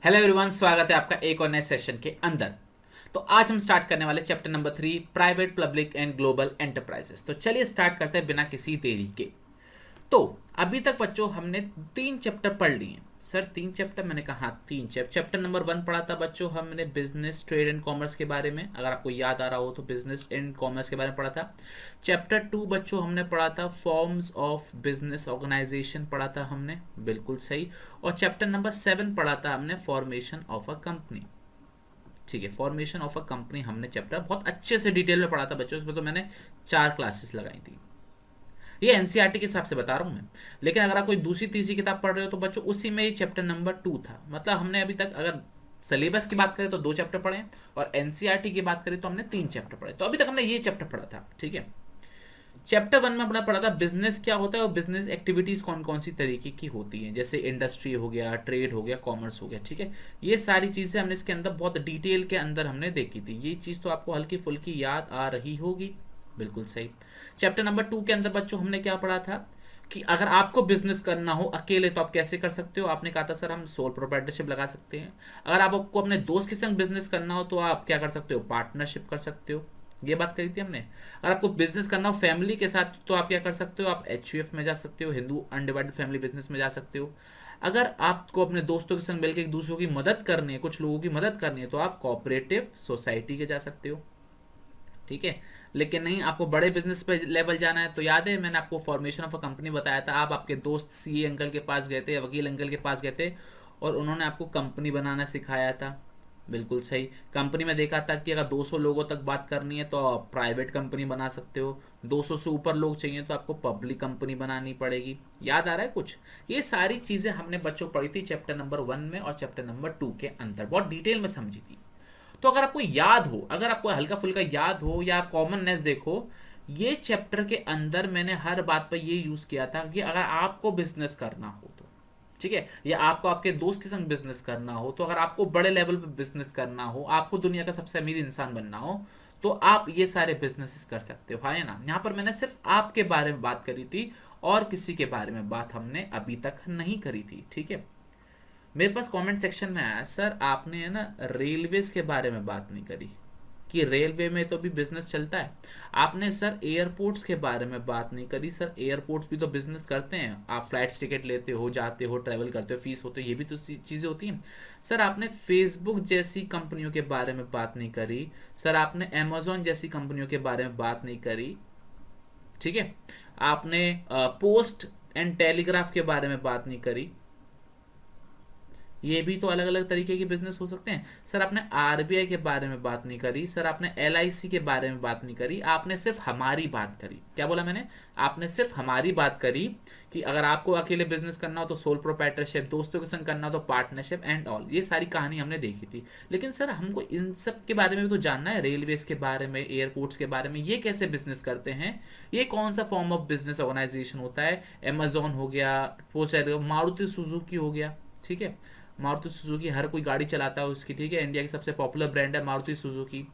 Hello everyone, स्वागत है आपका एक और नए सेशन के अंदर। तो आज हम स्टार्ट करने वाले chapter number 3, private, public and global enterprises. तो चलिए स्टार्ट करते हैं बिना किसी देरी के। तो अभी तक बच्चों हमने 3 चैप्टर पढ़ लिए हैं। Sir 3 chapter? मैंने कहा हाँ 3 चैप्टर। चैप्टर नंबर 1 पढ़ा था बच्चों हमने बिजनेस, ट्रेड एंड कॉमर्स के बारे में, अगर आपको याद आ रहा हो तो बिजनेस एंड कॉमर्स के बारे में पढ़ा था। चैप्टर 2 बच्चों हमने पढ़ा था फॉर्म्स ऑफ बिजनेस ऑर्गेनाइजेशन पढ़ा था हमने, बिल्कुल सही। और चैप्टर नंबर 7 पढ़ा था हमने फॉर्मेशन ऑफ अ कंपनी। ठीक है, फॉर्मेशन ऑफ अ कंपनी हमने चैप्टर बहुत अच्छे से डिटेल में पढ़ा था बच्चों, इसमें तो मैंने 4 क्लासेस लगाई थी। ये एनसीईआरटी के हिसाब से बता रहा हूं मैं। लेकिन अगर आप कोई दूसरी तीसरी किताब पढ़ रहे हो तो बच्चों उसी में ये चैप्टर नंबर 2 था। मतलब हमने अभी तक अगर सिलेबस की बात करें तो 2 चैप्टर पढ़े, और एनसीईआरटी की बात करें तो हमने 3 चैप्टर पढ़े। तो अभी तक हमने ये चैप्टर पढ़ा था। ठीक है, चैप्टर 1 में अपना पढ़ा था बिजनेस क्या होता है और बिजनेस एक्टिविटीज कौन कौन सी तरीके की होती हैं, जैसे इंडस्ट्री हो गया, ट्रेड हो गया, कॉमर्स हो गया। ठीक है, ये सारी चीजें हमने इसके अंदर बहुत डिटेल के अंदर हमने देखी थी। ये चीज तो आपको हल्की फुल्की याद आ रही होगी, बिल्कुल सही। चैप्टर नंबर 2 के अंदर बच्चों हमने क्या पढ़ा था कि अगर आपको बिजनेस करना हो अकेले तो आप कैसे कर सकते हो। आपने कहा था सर हम सोल प्रोप्राइटरशिप लगा सकते हैं। अगर आपको अपने दोस्त के संग बिजनेस करना हो तो आप क्या कर सकते हो, पार्टनरशिप कर सकते हो। ये बात करी थी हमने। अगर आपको बिजनेस करना हो फैमिली के साथ तो आप क्या कर सकते हो, आप एचयूएफ में जा सकते हो, हिंदू अनडिवाइडेड फैमिली बिजनेस में जा सकते हो। अगर आपको अपने दोस्तों के संग मिलकर एक दूसरों की मदद करनी है, कुछ लोगों की मदद करनी है, तो आप कोऑपरेटिव सोसाइटी के जा सकते हो। ठीक है, लेकिन नहीं आपको बड़े बिजनेस पे लेवल जाना है तो याद है मैंने आपको फॉर्मेशन ऑफ अ कंपनी बताया था। आप आपके दोस्त सीए अंकल के पास गए थे या वकील अंकल के पास गए थे और उन्होंने आपको कंपनी बनाना सिखाया था, बिल्कुल सही। कंपनी में देखा था कि अगर 200 लोगों तक बात करनी है तो आप प्राइवेट कंपनी बना सकते हो, 200 से ऊपर लोग चाहिए तो आपको पब्लिक कंपनी बनानी पड़ेगी। याद आ रहा है कुछ? ये सारी चीजें हमने बच्चों पढ़ी थी चैप्टर नंबर 1 में और चैप्टर नंबर 2 के अंदर, बहुत डिटेल में समझी थी। तो अगर आपको याद हो, अगर आपको हल्का फुल्का याद हो या आप कॉमननेस देखो, ये चैप्टर के अंदर मैंने हर बात पर ये यूज किया था कि अगर आपको बिजनेस करना हो तो, ठीक है, या आपको आपके दोस्त के संग बिजनेस करना हो, तो अगर आपको बड़े लेवल पे बिजनेस करना हो, आपको दुनिया का सबसे अमीर इंसान बनना हो, तो आप ये सारे बिजनेसेस कर सकते हो। हाँ है ना, यहाँ पर मैंने सिर्फ आपके बारे में बात करी थी और किसी के बारे में बात हमने अभी तक नहीं करी थी। ठीक है, मेरे पास कमेंट सेक्शन में आया सर आपने है ना रेलवेज के बारे में बात नहीं करी, कि रेलवे में तो भी बिजनेस चलता है। आपने सर एयरपोर्ट्स के बारे में बात नहीं करी। सर एयरपोर्ट्स भी तो बिजनेस करते हैं, आप फ्लाइट्स टिकट लेते हो, जाते हो, ट्रैवल करते हो, फीस होते हो, ये भी तो चीजें होती हैं। सर आपने फेसबुक जैसी कंपनियों के बारे में बात नहीं करी। सर आपने अमेजोन जैसी कंपनियों के बारे में बात नहीं करी। ठीक है, आपने पोस्ट एंड टेलीग्राफ के बारे में बात नहीं करी। ये भी तो अलग अलग तरीके के बिजनेस हो सकते हैं। सर आपने आरबीआई के बारे में बात नहीं करी। सर आपने एलआईसी के बारे में बात नहीं करी। आपने सिर्फ हमारी बात करी। क्या बोला मैंने? आपने सिर्फ हमारी बात करी कि अगर आपको अकेले बिजनेस करना हो तो सोल प्रोप्राइटरशिप, दोस्तों के संग करना हो तो पार्टनरशिप एंड ऑल। ये सारी कहानी हमने देखी थी। लेकिन सर हमको इन सब के बारे में भी तो जानना है, रेलवेज के बारे में, एयरपोर्ट्स के बारे में, ये कैसे बिजनेस करते हैं, ये कौन सा फॉर्म ऑफ बिजनेस ऑर्गेनाइजेशन होता है। अमेजोन हो गया, मारुति सुजुकी हो गया। ठीक है, मारुति सुजुकी हर कोई गाड़ी चलाता है उसकी। ठीक है, इंडिया की सबसे पॉपुलर ब्रांड है मारुति सुजुकी।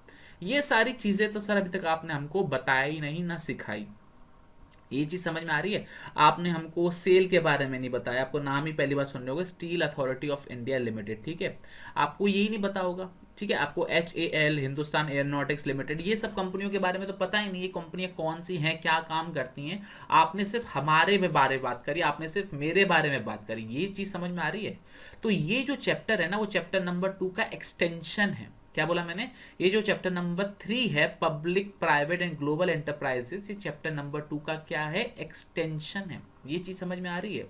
ये सारी चीजें तो सर अभी तक आपने हमको बताई नहीं ना सिखाई। ये चीज समझ में आ रही है? आपने हमको सेल के बारे में नहीं बताया, आपको नाम ही पहली बार सुन रहे होगे, steel authority of India limited. ठीक है, आपको यही नहीं पता होगा। ठीक है, आपको HAL, हिंदुस्तान एयरोनॉटिक्स लिमिटेड, ये सब कंपनियों के बारे में तो पता ही नहीं, ये कंपनियां कौन सी हैं, क्या काम करती हैं। आपने सिर्फ हमारे में बारे में बात करी, आपने सिर्फ मेरे बारे में बात करी। ये चीज समझ में आ रही है? तो ये जो चैप्टर है ना, वो चैप्टर नंबर 2 का एक्सटेंशन है। क्या बोला मैंने? ये जो चैप्टर नंबर 3 है, public, private and global enterprises, ये चैप्टर नंबर 2 का क्या है, एक्सटेंशन है। ये चीज समझ में आ रही है?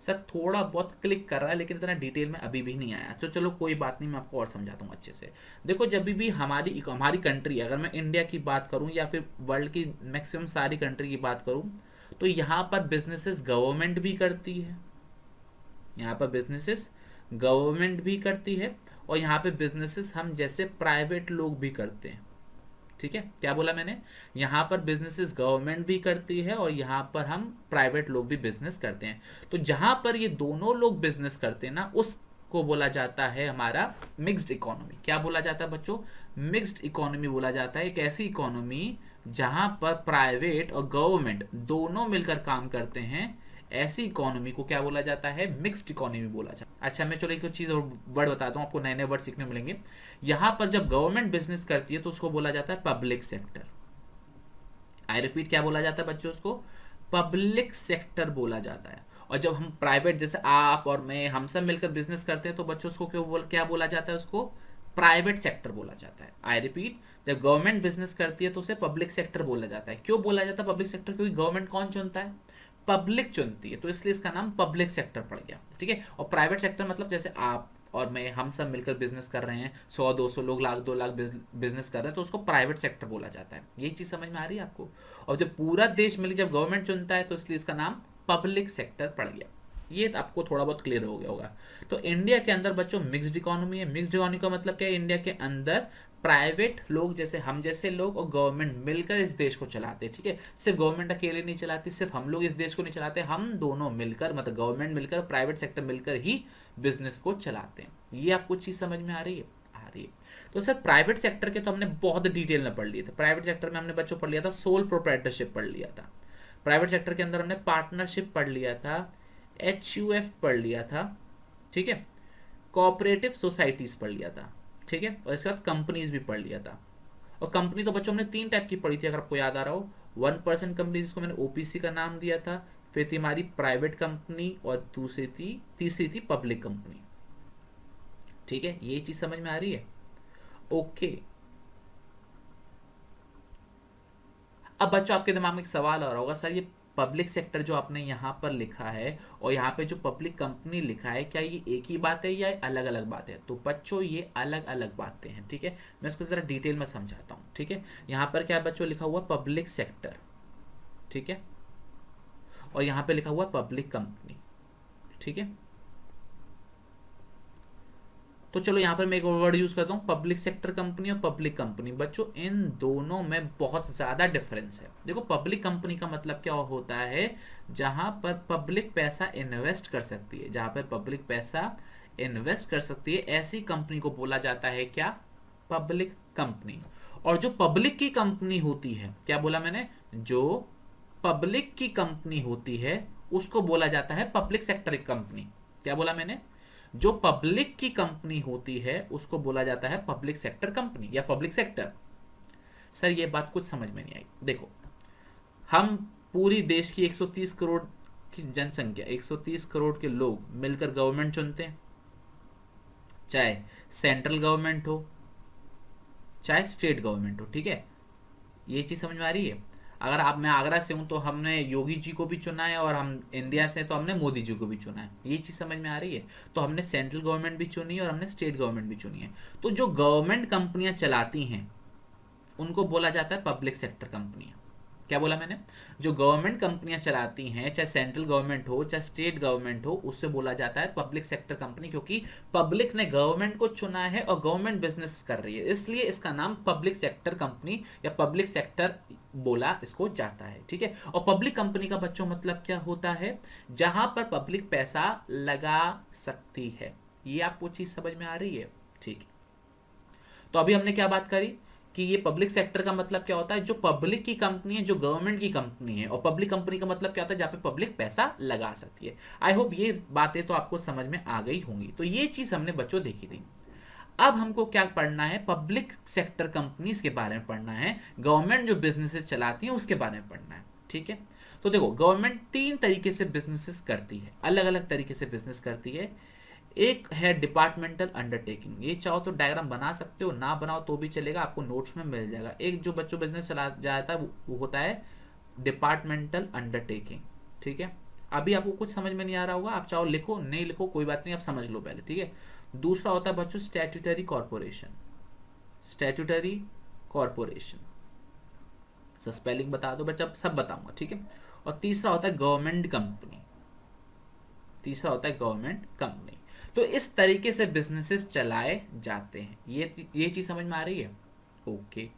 सर थोड़ा बहुत क्लिक कर रहा है लेकिन इतना डिटेल में अभी भी नहीं आया। तो चलो कोई बात नहीं, मैं आपको और समझाता हूँ अच्छे से। देखो जब भी हमारी हमारी कंट्री, अगर मैं इंडिया की बात करूँ या फिर वर्ल्ड की मैक्सिमम सारी कंट्री की बात करूँ, तो यहाँ पर बिजनेसेस गवर्नमेंट भी करती है, यहाँ पर बिजनेसेस गवर्नमेंट भी करती है, और यहाँ पे बिजनेसेस हम जैसे प्राइवेट लोग भी करते हैं। ठीक है, क्या बोला मैंने? यहाँ पर बिजनेसेस गवर्नमेंट भी करती है और यहाँ पर हम प्राइवेट लोग भी बिजनेस करते हैं। तो जहां पर ये दोनों लोग बिजनेस करते हैं ना, उसको बोला जाता है हमारा मिक्स्ड इकोनॉमी। क्या बोला जाता है बच्चों? मिक्स्ड इकोनॉमी बोला जाता है। एक ऐसी इकोनॉमी जहां पर प्राइवेट और गवर्नमेंट दोनों मिलकर काम करते हैं, ऐसी इकोनॉमी को क्या बोला जाता है? मिक्स्ड इकोनॉमी बोला जाता है। अच्छा, मैं चलो एक चीज और वर्ड बताता हूँ, आपको नए नए वर्ड सीखने मिलेंगे। यहां पर जब गवर्नमेंट बिजनेस करती है तो उसको बोला जाता है पब्लिक सेक्टर। आई रिपीट, क्या बोला जाता है बच्चों? उसको पब्लिक सेक्टर बोला जाता है। और जब हम प्राइवेट, जैसे आप और मैं, हम सब मिलकर बिजनेस करते हैं, तो बच्चों उसको क्या बोला जाता है? उसको प्राइवेट सेक्टर बोला जाता है। आई रिपीट, जब गवर्नमेंट बिजनेस करती है तो उसे पब्लिक सेक्टर बोला जाता है। क्यों बोला जाता है पब्लिक सेक्टर? क्योंकि गवर्नमेंट कौन चुनता है? पब्लिक चुनती है, तो इसलिए इसका नाम पब्लिक सेक्टर पड़ गया। ठीक है। और प्राइवेट सेक्टर मतलब जैसे आप और मैं, हम सब मिलकर बिजनेस कर रहे हैं, 100-200 लोग, लाख 2 लाख बिजनेस कर रहे हैं, तो उसको प्राइवेट सेक्टर बोला जाता है। यही चीज समझ में आ रही है आपको? और जब पूरा देश मिलकर जब गवर्नमेंट चुनता है तो इसलिए इसका नाम पब्लिक सेक्टर पड़ गया। ये तो आपको थोड़ा बहुत क्लियर हो गया होगा। तो इंडिया के अंदर बच्चों मिक्स्ड इकोनॉमी है। मिक्स्ड इकोनॉमी का मतलब क्या है? इंडिया के अंदर प्राइवेट लोग, जैसे हम जैसे लोग, और गवर्नमेंट मिलकर इस देश को चलाते हैं। ठीक है। सिर्फ गवर्नमेंट अकेले नहीं चलाती, सिर्फ हम लोग इस देश को नहीं चलाते, हम दोनों मिलकर, मतलब गवर्नमेंट मिलकर, प्राइवेट सेक्टर मिलकर ही बिजनेस को चलाते हैं। ये आपको चीज समझ में आ रही है? आ रही है। तो सर प्राइवेट सेक्टर के तो हमने बहुत डिटेल में पढ़ लिए थे। प्राइवेट सेक्टर में हमने बच्चों पढ़ लिया था सोल प्रोप्राइटरशिप पढ़ लिया था। प्राइवेट सेक्टर के अंदर हमने पार्टनरशिप पढ़ लिया था, HUF पढ़ लिया था। ठीक है। कोऑपरेटिव सोसाइटीज पढ़ लिया था। ठीक है। और इसके बाद कंपनीज भी पढ़ लिया था। और कंपनी तो बच्चों हमने 3 टाइप की पढ़ी थी, अगर आपको याद आ रहा हो। 1% कंपनी, जिसको मैंने OPC का नाम दिया था, फिर थी हमारी प्राइवेट कंपनी, और तीसरी थी पब्लिक कंपनी। ठीक है। ये चीज समझ में आ रही है? ओके। अब बच्चों आपके दिमाग में एक सवाल आ रहा होगा, सर ये पब्लिक सेक्टर जो आपने यहाँ पर लिखा है और यहाँ पे जो पब्लिक कंपनी लिखा है, क्या ये एक ही बात है या अलग अलग बात है? तो बच्चों ये अलग अलग बातें हैं। ठीक है। मैं इसको जरा डिटेल में समझाता हूँ। ठीक है। यहाँ पर क्या बच्चों लिखा हुआ? Public sector. ठीक है। और यहाँ पे लिखा हुआ पब्लिक कंपनी। ठीक है। तो चलो यहाँ पर मैं एक वर्ड यूज करता हूँ, पब्लिक सेक्टर कंपनी और पब्लिक कंपनी। बच्चों इन दोनों में बहुत ज्यादा डिफरेंस है। देखो, पब्लिक कंपनी का मतलब क्या होता है? जहां पर पब्लिक पैसा इन्वेस्ट कर सकती है, जहां पर पब्लिक पैसा इन्वेस्ट कर सकती है, ऐसी कंपनी को बोला जाता है क्या? Public company. और जो पब्लिक की कंपनी होती है, क्या बोला मैंने? जो पब्लिक की कंपनी होती है उसको बोला जाता है पब्लिक सेक्टर कंपनी। क्या बोला मैंने? जो पब्लिक की कंपनी होती है उसको बोला जाता है पब्लिक सेक्टर कंपनी या पब्लिक सेक्टर। सर ये बात कुछ समझ में नहीं आई। देखो, हम पूरी देश की 130 करोड़ की जनसंख्या, 130 करोड़ के लोग मिलकर गवर्नमेंट चुनते हैं, चाहे सेंट्रल गवर्नमेंट हो चाहे स्टेट गवर्नमेंट हो। ठीक है। ये चीज समझ में आ रही है? अगर आप, मैं आगरा से हूं तो हमने योगी जी को भी चुना है, और हम इंडिया से तो हमने मोदी जी को भी चुना है। ये चीज समझ में आ रही है? तो हमने सेंट्रल गवर्नमेंट भी चुनी है और हमने स्टेट गवर्नमेंट भी चुनी है। तो जो गवर्नमेंट कंपनियां चलाती हैं उनको बोला जाता है पब्लिक सेक्टर कंपनियां। क्या बोला मैंने? जो गवर्नमेंट कंपनियां चलाती हैं, चाहे सेंट्रल गवर्नमेंट हो चाहे स्टेट गवर्नमेंट हो, उससे बोला जाता है पब्लिक सेक्टर कंपनी, क्योंकि पब्लिक ने गवर्नमेंट को चुना है और गवर्नमेंट बिजनेस कर रही है, इसलिए इसका नाम पब्लिक सेक्टर कंपनी या पब्लिक सेक्टर बोला इसको जाता है। ठीक है। और पब्लिक कंपनी का बच्चों मतलब क्या होता है? जहां पर पब्लिक पैसा लगा सकती है। ये आपको चीज समझ में आ रही है? ठीक है। तो अभी हमने क्या बात करी कि ये पब्लिक सेक्टर का मतलब क्या होता है? जो पब्लिक की कंपनी है, जो गवर्नमेंट की कंपनी है। और पब्लिक कंपनी का मतलब क्या होता है? जहां पे पब्लिक पैसा लगा सकती है। आई होप ये बातें तो आपको समझ में आ गई होंगी। तो ये चीज हमने बच्चों देखी थी। अब हमको क्या पढ़ना है? पब्लिक सेक्टर कंपनीज के बारे में पढ़ना है, गवर्नमेंट जो बिजनेसेस चलाती है उसके बारे में पढ़ना है। ठीक है। तो देखो, गवर्नमेंट 3 तरीके से बिजनेसेस करती है, अलग अलग तरीके से बिजनेस करती है। एक है डिपार्टमेंटल अंडरटेकिंग। ये चाहो तो डायग्राम बना सकते हो, ना बनाओ तो भी चलेगा, आपको नोट्स में मिल जाएगा। एक जो बच्चों बिजनेस चला जाता है वो होता है डिपार्टमेंटल अंडरटेकिंग। ठीक है। अभी आपको कुछ समझ में नहीं आ रहा होगा, आप चाहो लिखो, नहीं लिखो कोई बात नहीं, आप समझ लो पहले। ठीक है। दूसरा होता है बच्चों statutory corporation. Statutory corporation, spelling बता दो बच्चा, सब बताऊंगा। ठीक है। और तीसरा होता है गवर्नमेंट कंपनी। तीसरा होता है गवर्नमेंट कंपनी। तो इस तरीके से बिजनेसेस चलाए जाते हैं। ये चीज समझ में आ रही है? ओके।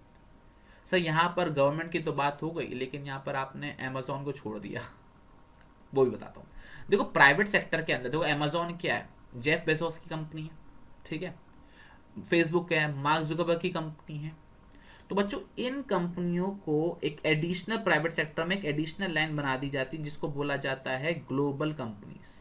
सर यहाँ पर गवर्नमेंट की तो बात हो गई, लेकिन यहाँ पर आपने अमेजोन को छोड़ दिया। वो भी बताता हूँ। देखो, प्राइवेट सेक्टर के अंदर देखो, अमेजोन क्या है? जेफ बेजोस की कंपनी है। ठीक है। फेसबुक क्या है? मार्क जुकरबर्ग की कंपनी है। तो बच्चों इन कंपनियों को एक एडिशनल प्राइवेट सेक्टर में एक एडिशनल लाइन बना दी जाती है जिसको बोला जाता है ग्लोबल कंपनीज,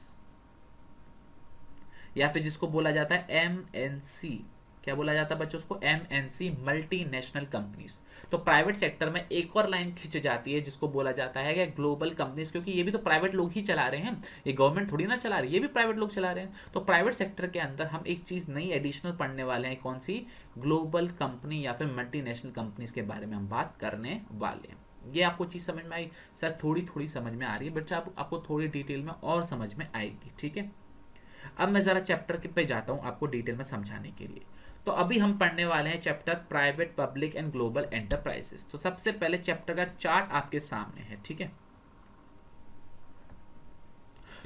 या फिर जिसको बोला जाता है एमएनसी। क्या बोला जाता है बच्चों उसको? MNC, multinational companies. तो प्राइवेट सेक्टर में एक और लाइन खींची जाती है जिसको बोला जाता है कि ग्लोबल कंपनीज, क्योंकि ये भी तो प्राइवेट लोग ही चला रहे हैं, ये गवर्नमेंट थोड़ी ना चला रही है, ये भी प्राइवेट लोग चला रहे हैं। तो प्राइवेट सेक्टर के अंदर हम एक चीज नई एडिशनल पढ़ने वाले हैं, कौन सी? ग्लोबल कंपनी या फिर मल्टीनेशनल कंपनीज के बारे में हम बात करने वाले हैं। ये आपको चीज समझ में आई? सर थोड़ी थोड़ी समझ में आ रही है बच्चा, आपको थोड़ी डिटेल में और समझ में आएगी, ठीक है। अब मैं जरा चैप्टर पे जाता हूं आपको डिटेल में समझाने के लिए। तो अभी हम पढ़ने वाले हैं chapter private public and global enterprises. तो सबसे पहले चैप्टर का चार्ट आपके सामने है, ठीक है।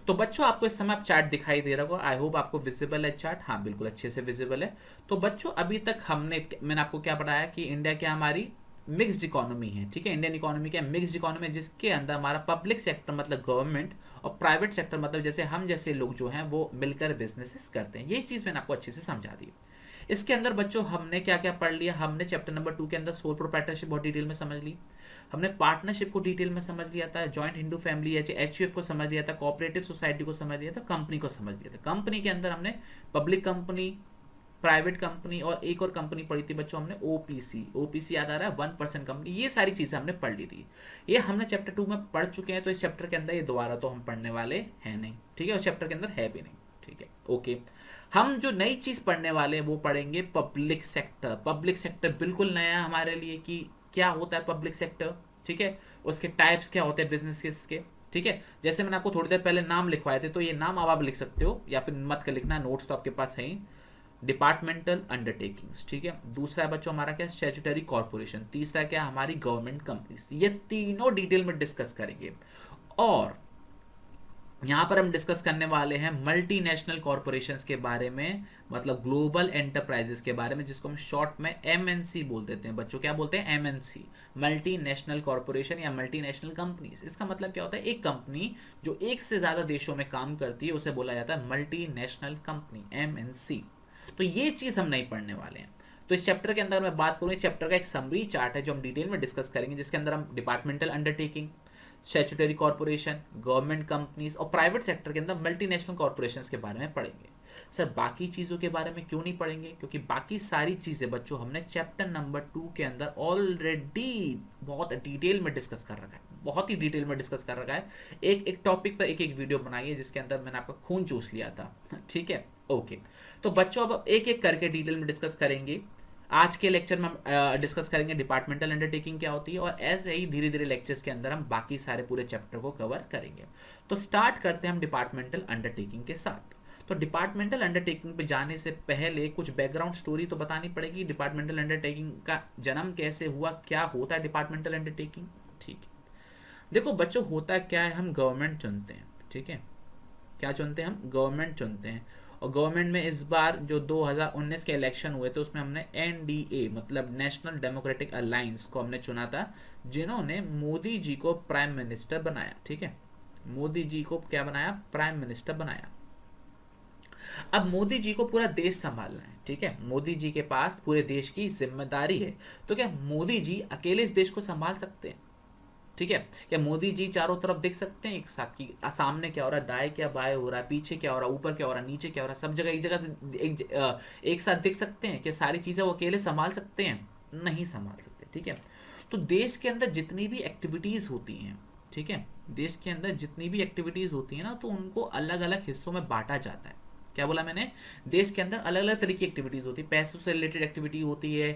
तो बच्चों आपको इस समय चार्ट दिखाई दे रहा होगा, आई होप आपको विजिबल है चार्ट। हाँ बिल्कुल अच्छे से विजिबल है। तो बच्चों अभी तक मैंने आपको क्या पढ़ाया कि इंडिया क्या हमारी मिक्स्ड इकोनॉमी है, ठीक है। इंडियन इकोनॉमी क्या मिक्स्ड इकोनॉमी, जिसके अंदर हमारा पब्लिक सेक्टर मतलब गवर्नमेंट और प्राइवेट सेक्टर मतलब जैसे हम जैसे लोग जो हैं वो मिलकर बिजनेसेस करते हैं। ये चीज मैंने आपको अच्छे से समझा दी। इसके अंदर बच्चों हमने क्या क्या पढ़ लिया? हमने चैप्टर नंबर 2 के अंदर सोल प्रोप्राइटरशिप बहुत डिटेल में समझ ली, हमने पार्टनरशिप को डिटेल में समझ लिया था, जॉइंट हिंदू फैमिली एचयूएफ को समझ लिया था, कोऑपरेटिव सोसाइटी को समझ लिया था, कंपनी को समझ लिया था। कंपनी के अंदर हमने पब्लिक कंपनी, प्राइवेट कंपनी और एक और कंपनी पढ़ी थी बच्चों हमने ओपीसी। ओपीसी याद आ रहा है? 1% कंपनी। ये सारी चीजें हमने पढ़ ली थी, ये हमने चैप्टर 2 में पढ़ चुके हैं। तो इस चैप्टर के अंदर ये दोबारा तो हम पढ़ने वाले हैं नहीं, ठीक है। उस चैप्टर के अंदर है भी नहीं, ठीक है, ओके। हम जो नई चीज पढ़ने वाले हैं वो पढ़ेंगे पब्लिक सेक्टर। पब्लिक सेक्टर बिल्कुल नया हमारे लिए कि क्या होता है पब्लिक सेक्टर, ठीक है। उसके टाइप्स क्या होते हैं बिजनेस के, ठीक है। जैसे मैंने आपको थोड़ी देर पहले नाम लिखवाए थे, तो ये नाम अब आप लिख सकते हो या फिर मत कर लिखना, नोट्स तो आपके पास है ही। डिपार्टमेंटल अंडरटेकिंग्स, ठीक है। दूसरा है बच्चों हमारा क्या? Statutory corporation. तीसरा क्या? हमारी गवर्नमेंट कंपनीज। ये तीनों डिटेल में डिस्कस करेंगे। और यहां पर हम डिस्कस करने वाले हैं मल्टीनेशनल कॉर्पोरेशंस के बारे में, मतलब ग्लोबल एंटरप्राइजेस के बारे में, जिसको हम शॉर्ट में एमएनसी बोल देते हैं बच्चों। क्या बोलते हैं? एमएनसी, मल्टीनेशनल कॉर्पोरेशन या मल्टीनेशनल कंपनीज। इसका मतलब क्या होता है? एक कंपनी जो एक से ज्यादा देशों में काम करती है उसे बोला जाता है मल्टीनेशनल कंपनी, एमएनसी। तो ये चीज हम नहीं पढ़ने वाले हैं। तो इस चैप्टर के अंदर मैं बात करूं, चैप्टर का एक समरी चार्ट है जो हम डिटेल में डिस्कस करेंगे, जिसके अंदर हम departmental undertaking, statutory corporation, government companies और प्राइवेट सेक्टर के अंदर मल्टीनेशनल कॉर्पोरेशंस के बारे में पढ़ेंगे। सर बाकी चीजों के बारे में क्यों नहीं पढ़ेंगे? क्योंकि बाकी सारी चीजें बच्चों हमने चैप्टर नंबर 2 के अंदर ऑलरेडी बहुत डिटेल में डिस्कस कर रखा है, बहुत ही डिटेल में डिस्कस कर रखा है। एक एक टॉपिक पर एक एक वीडियो बनाई है जिसके अंदर मैंने आपका खून चूस लिया था, ठीक है, ओके। तो बच्चों अब एक एक करके डिटेल में डिस्कस करेंगे। आज के लेक्चर में हम डिस्कस करेंगे डिपार्टमेंटल अंडरटेकिंग क्या होती है, और ऐसे ही धीरे धीरे लेक्चर्स के अंदर हम बाकी सारे पूरे चैप्टर को कवर करेंगे। तो स्टार्ट करते हैं हम डिपार्टमेंटल अंडरटेकिंग के साथ। तो डिपार्टमेंटल अंडरटेकिंग पे जाने से पहले कुछ बैकग्राउंड स्टोरी तो बतानी पड़ेगी। डिपार्टमेंटल अंडरटेकिंग का जन्म कैसे हुआ, क्या होता है डिपार्टमेंटल अंडरटेकिंग, ठीक है। देखो बच्चों होता क्या है, हम गवर्नमेंट चुनते हैं, ठीक है। क्या चुनते हैं? हम गवर्नमेंट चुनते हैं। और गवर्नमेंट में इस बार जो 2019 के इलेक्शन हुए थे उसमें हमने एनडीए मतलब नेशनल डेमोक्रेटिक अलायंस को हमने चुना था, जिन्होंने मोदी जी को प्राइम मिनिस्टर बनाया, ठीक है। मोदी जी को क्या बनाया? प्राइम मिनिस्टर बनाया। अब मोदी जी को पूरा देश संभालना है, ठीक है। मोदी जी के पास पूरे देश की जिम्मेदारी है। तो क्या मोदी जी अकेले इस देश को संभाल सकते हैं? ठीक है। क्या मोदी जी चारों तरफ देख सकते हैं एक साथ की सामने क्या हो रहा है, दाएं क्या बाएं हो रहा है, पीछे क्या हो रहा है, ऊपर क्या हो रहा है, नीचे क्या हो रहा है, सब जगह एक जगह से एक साथ देख सकते हैं? क्या सारी चीजें वो अकेले संभाल सकते हैं? नहीं संभाल सकते, ठीक है। तो देश के अंदर जितनी भी एक्टिविटीज होती हैं, ठीक है, देश के अंदर जितनी भी एक्टिविटीज होती है ना, तो उनको अलग अलग हिस्सों में बांटा जाता है। क्या बोला मैंने? देश के अंदर अलग अलग तरह की एक्टिविटीज होती है। पैसों से रिलेटेड एक्टिविटी होती है,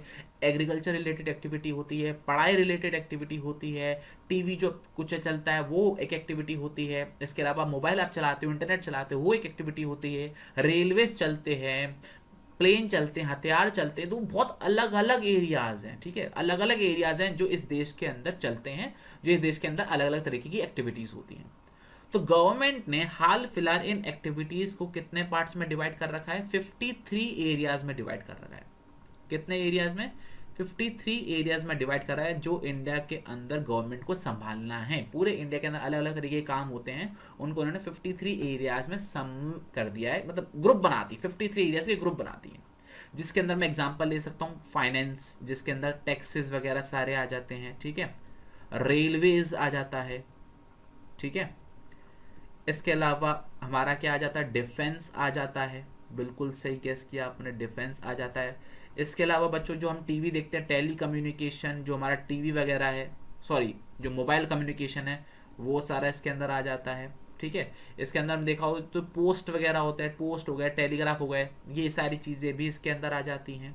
एग्रीकल्चर रिलेटेड एक्टिविटी होती है, पढ़ाई रिलेटेड एक्टिविटी होती है, टीवी जो कुछ चलता है वो एक एक्टिविटी होती है, इसके अलावा मोबाइल आप चलाते हो, इंटरनेट चलाते हो, वो एक एक्टिविटी होती है, रेलवेज चलते हैं, प्लेन चलते हैं, हथियार चलते हैं। तो बहुत अलग अलग एरियाज हैं, ठीक है, अलग अलग एरियाज हैं जो इस देश के अंदर चलते हैं, जो इस देश के अंदर अलग अलग तरीके की एक्टिविटीज होती हैं। तो गवर्नमेंट ने हाल फिलहाल इन एक्टिविटीज को कितने पार्ट्स में डिवाइड कर रखा है? 53 एरियाज में डिवाइड कर रखा है। कितने एरियाज में? 53 एरियाज में डिवाइड कर रहा है, जो इंडिया के अंदर गवर्नमेंट को संभालना है। पूरे इंडिया के अंदर अलग अलग तरीके के काम होते हैं, उनको उन्होंने 53 एरियाज में सम कर दिया है, मतलब ग्रुप बनाती, 53 एरियाज के ग्रुप बनाती है। जिसके अंदर मैं एग्जांपल ले सकता हूँ फाइनेंस, जिसके अंदर टैक्सेस वगैरह सारे आ जाते हैं, ठीक है, रेलवेज आ जाता है, ठीक है, इसके अलावा हमारा क्या आ जाता है, डिफेंस आ जाता है, बिल्कुल सही गेस किया आपने, डिफेंस आ जाता है। इसके अलावा बच्चों जो हम टीवी देखते हैं, टेली कम्युनिकेशन, जो हमारा टीवी वगैरह है, सॉरी जो मोबाइल कम्युनिकेशन है, वो सारा इसके अंदर आ जाता है, ठीक है। इसके अंदर हम देखा हो तो पोस्ट वगैरह होता है, पोस्ट हो गया, टेलीग्राफ हो गए, ये सारी चीज़ें भी इसके अंदर आ जाती हैं।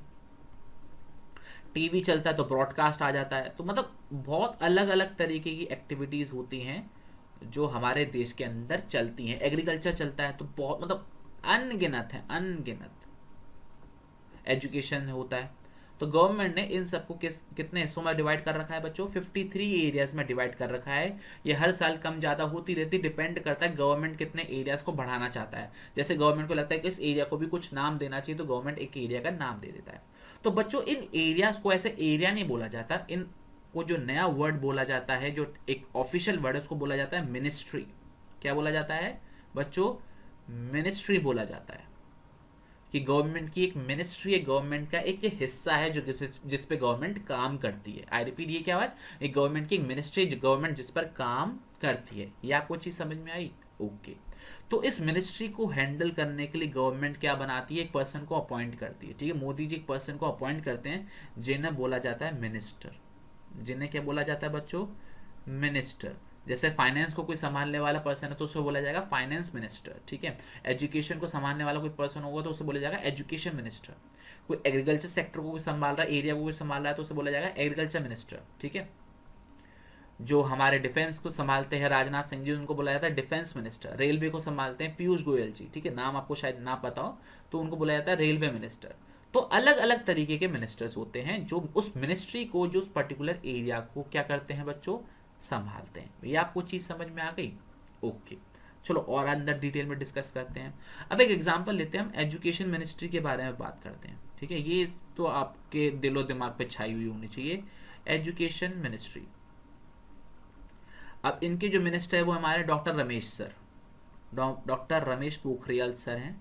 टीवी चलता है तो ब्रॉडकास्ट आ जाता है। तो मतलब बहुत अलग अलग तरीके की एक्टिविटीज़ होती हैं जो हमारे देश के अंदर चलती हैं। एग्रीकल्चर चलता है तो बहुत मतलब अनगिनत है, अनगिनत। एजुकेशन होता है। तो गवर्नमेंट ने इन सबको कितने हिस्सों में डिवाइड कर रखा है बच्चों, 53 एरियाज में डिवाइड कर रखा है। ये हर साल कम ज़्यादा होती रहती, डिपेंड करता है गवर्नमेंट कितने एरियाज को बढ़ाना चाहता है। जैसे गवर्नमेंट को लगता है कि इस एरिया को भी कुछ नाम देना चाहिए, तो गवर्नमेंट एक एरिया का नाम दे देता है। तो बच्चों इन एरियाज को ऐसे एरिया नहीं बोला जाता, इन को जो नया वर्ड बोला जाता है, जो एक ऑफिशियल वर्ड है, उसको बोला जाता है मिनिस्ट्री। क्या बोला जाता है बच्चों, मिनिस्ट्री बोला जाता है। कि गवर्नमेंट की एक मिनिस्ट्री है, गवर्नमेंट का एक हिस्सा है जो जिस पे गवर्नमेंट काम करती है। आई रिपीट, ये क्या है, एक गवर्नमेंट की एक मिनिस्ट्री, जो गवर्नमेंट जिस पर काम करती है। ये आपको चीज समझ में आई? ओके। तो इस मिनिस्ट्री को हैंडल करने के लिए गवर्नमेंट क्या बनाती है, एक पर्सन को अपॉइंट करती है, ठीक है। मोदी जी एक पर्सन को अपॉइंट करते हैं जिन्हें बोला जाता है मिनिस्टर। जिन्हें क्या बोला जाता है बच्चों, मिनिस्टर। जैसे फाइनेंस को कोई संभालने वाला पर्सन है तो उसको बोला जाएगा फाइनेंस मिनिस्टर, ठीक है। एजुकेशन को संभालने वाला कोई पर्सन होगा तो उसे बोला जाएगा एजुकेशन मिनिस्टर। कोई एग्रीकल्चर सेक्टर को कोई संभाल रहा है, एरिया को कोई संभाल रहा है तो उसे बोला जाएगा एग्रीकल्चर मिनिस्टर, ठीक है। जो हमारे डिफेंस को संभालते हैं राजनाथ सिंह जी, उनको बोला जाता है डिफेंस मिनिस्टर। रेलवे को संभालते हैं पीयूष गोयल जी, ठीक है, नाम आपको शायद ना पता हो, तो उनको बोला जाता है रेलवे मिनिस्टर। तो अलग अलग तरीके के मिनिस्टर्स होते हैं जो उस मिनिस्ट्री को, जो उस पर्टिकुलर एरिया को क्या करते हैं बच्चों, संभालते हैं। ये आपको चीज समझ में आ गई? ओके, चलो और अंदर डिटेल में डिस्कस करते हैं। अब एक एग्जांपल लेते हैं, हम एजुकेशन मिनिस्ट्री के बारे में बात करते हैं, ठीक है। ये तो आपके दिलो दिमाग पे छाई हुई होनी चाहिए, एजुकेशन मिनिस्ट्री। अब इनके जो मिनिस्टर है वो हमारे doctor Ramesh sir, doctor Ramesh Pokhriyal sir हैं,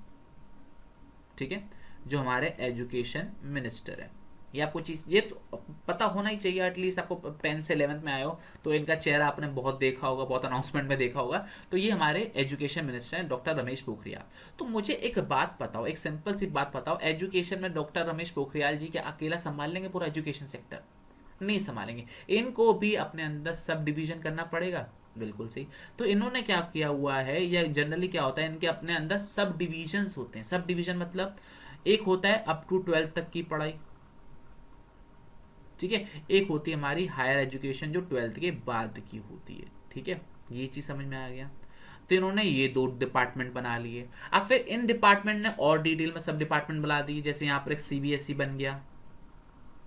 ठीक है, जो हमारे एजुकेशन मिनिस्टर है। ये आपको चीज ये तो पता होना ही चाहिए, एटलीस्ट आपको 10 से 11th में आए हो तो इनका चेहरा आपने बहुत देखा होगा, बहुत अनाउंसमेंट में देखा होगा। तो ये हमारे एजुकेशन मिनिस्टर हैं डॉक्टर रमेश पोखरियाल। तो मुझे एक बात बताओ, एक सिंपल सी बात बताओ, एजुकेशन में डॉक्टर रमेश पोखरियाल जी क्या अकेला संभाल लेंगे पूरा एजुकेशन सेक्टर? नहीं संभालेंगे, इनको भी अपने अंदर सब डिवीजन करना पड़ेगा। बिल्कुल सही। तो इन्होंने क्या किया हुआ है, या जनरली क्या होता है, इनके अपने अंदर सब डिविजन्स होते हैं। सब डिवीजन मतलब एक होता है अप टू 12th तक की पढ़ाई, ठीक है, एक होती है हमारी हायर एजुकेशन जो 12th के बाद की होती है, ठीक है। ये चीज समझ में आ गया? तो इन्होंने ये दो डिपार्टमेंट बना लिए। अब फिर इन डिपार्टमेंट ने और डिटेल में सब डिपार्टमेंट बना दिए, जैसे यहाँ पर एक सीबीएसई बन गया,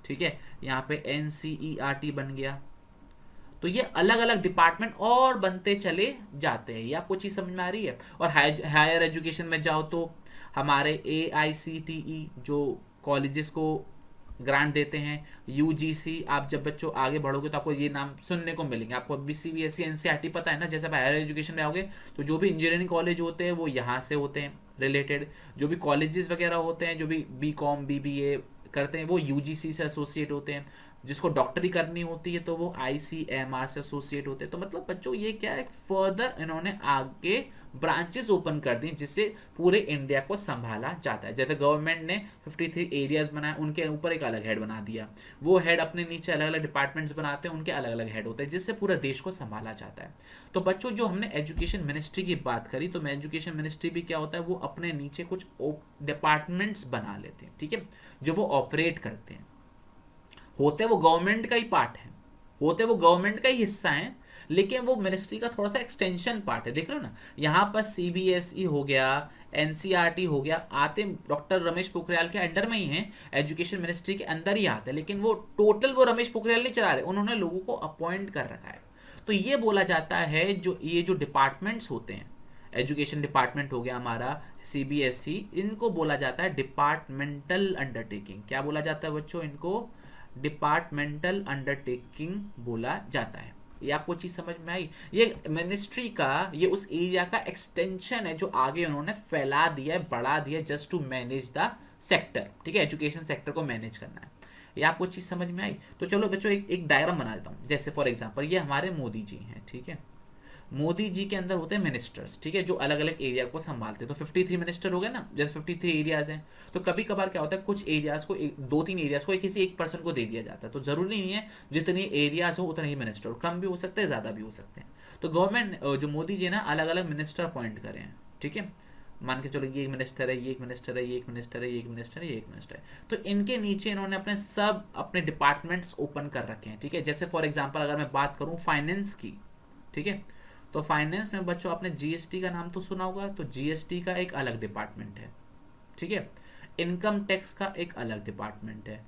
ठीक है, यहाँ पे एनसीईआरटी बन गया। तो ये अलग अलग डिपार्टमेंट और बनते चले जाते हैं। ये आपको चीज समझ में आ रही है? और हायर एजुकेशन में जाओ तो हमारे AICTE जो कॉलेजेस को ग्रांट देते हैं, यूजीसी। आप जब बच्चों आगे बढ़ोगे तो आपको ये नाम सुनने को मिलेंगे। आपको अभी CBSE NCERT पता है ना, जैसे आप हायर एजुकेशन में आओगे तो जो भी इंजीनियरिंग कॉलेज होते हैं वो यहाँ से होते हैं रिलेटेड। जो भी कॉलेजेस वगैरह होते हैं, जो भी BCom BBA करते हैं, वो यूजीसी से एसोसिएट होते हैं। जिसको डॉक्टरी करनी होती है तो वो ICMR से एसोसिएट होते हैं। तो मतलब बच्चों ये क्या है, फर्दर इन्होंने आगे ब्रांचेस ओपन कर दी जिससे पूरे इंडिया को संभाला जाता है। जैसे गवर्नमेंट ने 53 एरियाज बनाए, उनके ऊपर एक अलग हेड बना दिया, वो हेड अपने नीचे अलग अलग डिपार्टमेंट्स बनाते हैं, उनके अलग अलग हेड होते हैं, जिससे पूरा देश को संभाला जाता है। तो बच्चों जो हमने एजुकेशन मिनिस्ट्री की बात करी, तो एजुकेशन मिनिस्ट्री भी क्या होता है, वो अपने नीचे कुछ डिपार्टमेंट्स बना लेते हैं, ठीक है, जो वो ऑपरेट करते हैं। होते वो गवर्नमेंट का ही पार्ट है, होते वो गवर्नमेंट का ही हिस्सा है, लेकिन वो मिनिस्ट्री का थोड़ा सा एक्सटेंशन पार्ट है। देख रहे हो ना, यहाँ पर CBSE हो गया, NCERT हो गया, आते डॉक्टर रमेश पोखरियाल के अंडर में ही हैं, एजुकेशन मिनिस्ट्री के अंदर ही आते हैं, लेकिन वो टोटल वो रमेश पोखरियाल नहीं चला रहे, उन्होंने लोगों को अपॉइंट कर रखा है। तो ये बोला जाता है जो ये जो डिपार्टमेंट्स होते हैं, एजुकेशन डिपार्टमेंट हो गया हमारा, CBSE, इनको बोला जाता है डिपार्टमेंटल अंडरटेकिंग। क्या बोला जाता है बच्चों? इनको डिपार्टमेंटल अंडरटेकिंग बोला जाता है। ये आपको चीज समझ में आई? ये मिनिस्ट्री का, ये उस एरिया का एक्सटेंशन है जो आगे उन्होंने फैला दिया है, बढ़ा दिया, just to manage the sector, ठीक है, एजुकेशन सेक्टर को मैनेज करना है। ये आपको चीज़ समझ में आई? तो चलो बच्चों एक डायग्राम बना देता हूँ। जैसे फॉर एग्जांपल ये हमारे मोदी जी हैं, ठीक है। मोदी जी के अंदर होते हैं मिनिस्टर्स, ठीक है, जो अलग अलग एरिया को संभालते हैं। तो 53 मिनिस्टर हो गए ना, जैसे 53 एरियाज हैं। तो कभी कभार क्या होता है, कुछ एरियाज को दो तीन एरियाज को किसी एक पर्सन को दे दिया जाता है। तो जरूरी नहीं है जितनी एरियाज हो उतने ही मिनिस्टर, कम भी हो सकते हैं, ज़्यादा भी हो सकते हैं। तो गवर्नमेंट जो मोदी जी ना अलग अलग मिनिस्टर अपॉइंट करे हैं, ठीक है। मान के चलो ये एक मिनिस्टर है, ये एक मिनिस्टर है, ये एक मिनिस्टर है, ये एक मिनिस्टर है, ये एक मिनिस्टर है। तो इनके नीचे इन्होंने अपने डिपार्टमेंट्स ओपन कर रखे हैं, ठीक है। जैसे फॉर एग्जांपल अगर मैं बात करूं फाइनेंस की, ठीक है, तो फाइनेंस में बच्चों आपने जीएसटी का नाम तो सुना होगा। तो जीएसटी का एक अलग डिपार्टमेंट है, ठीक है। इनकम टैक्स का एक अलग डिपार्टमेंट है।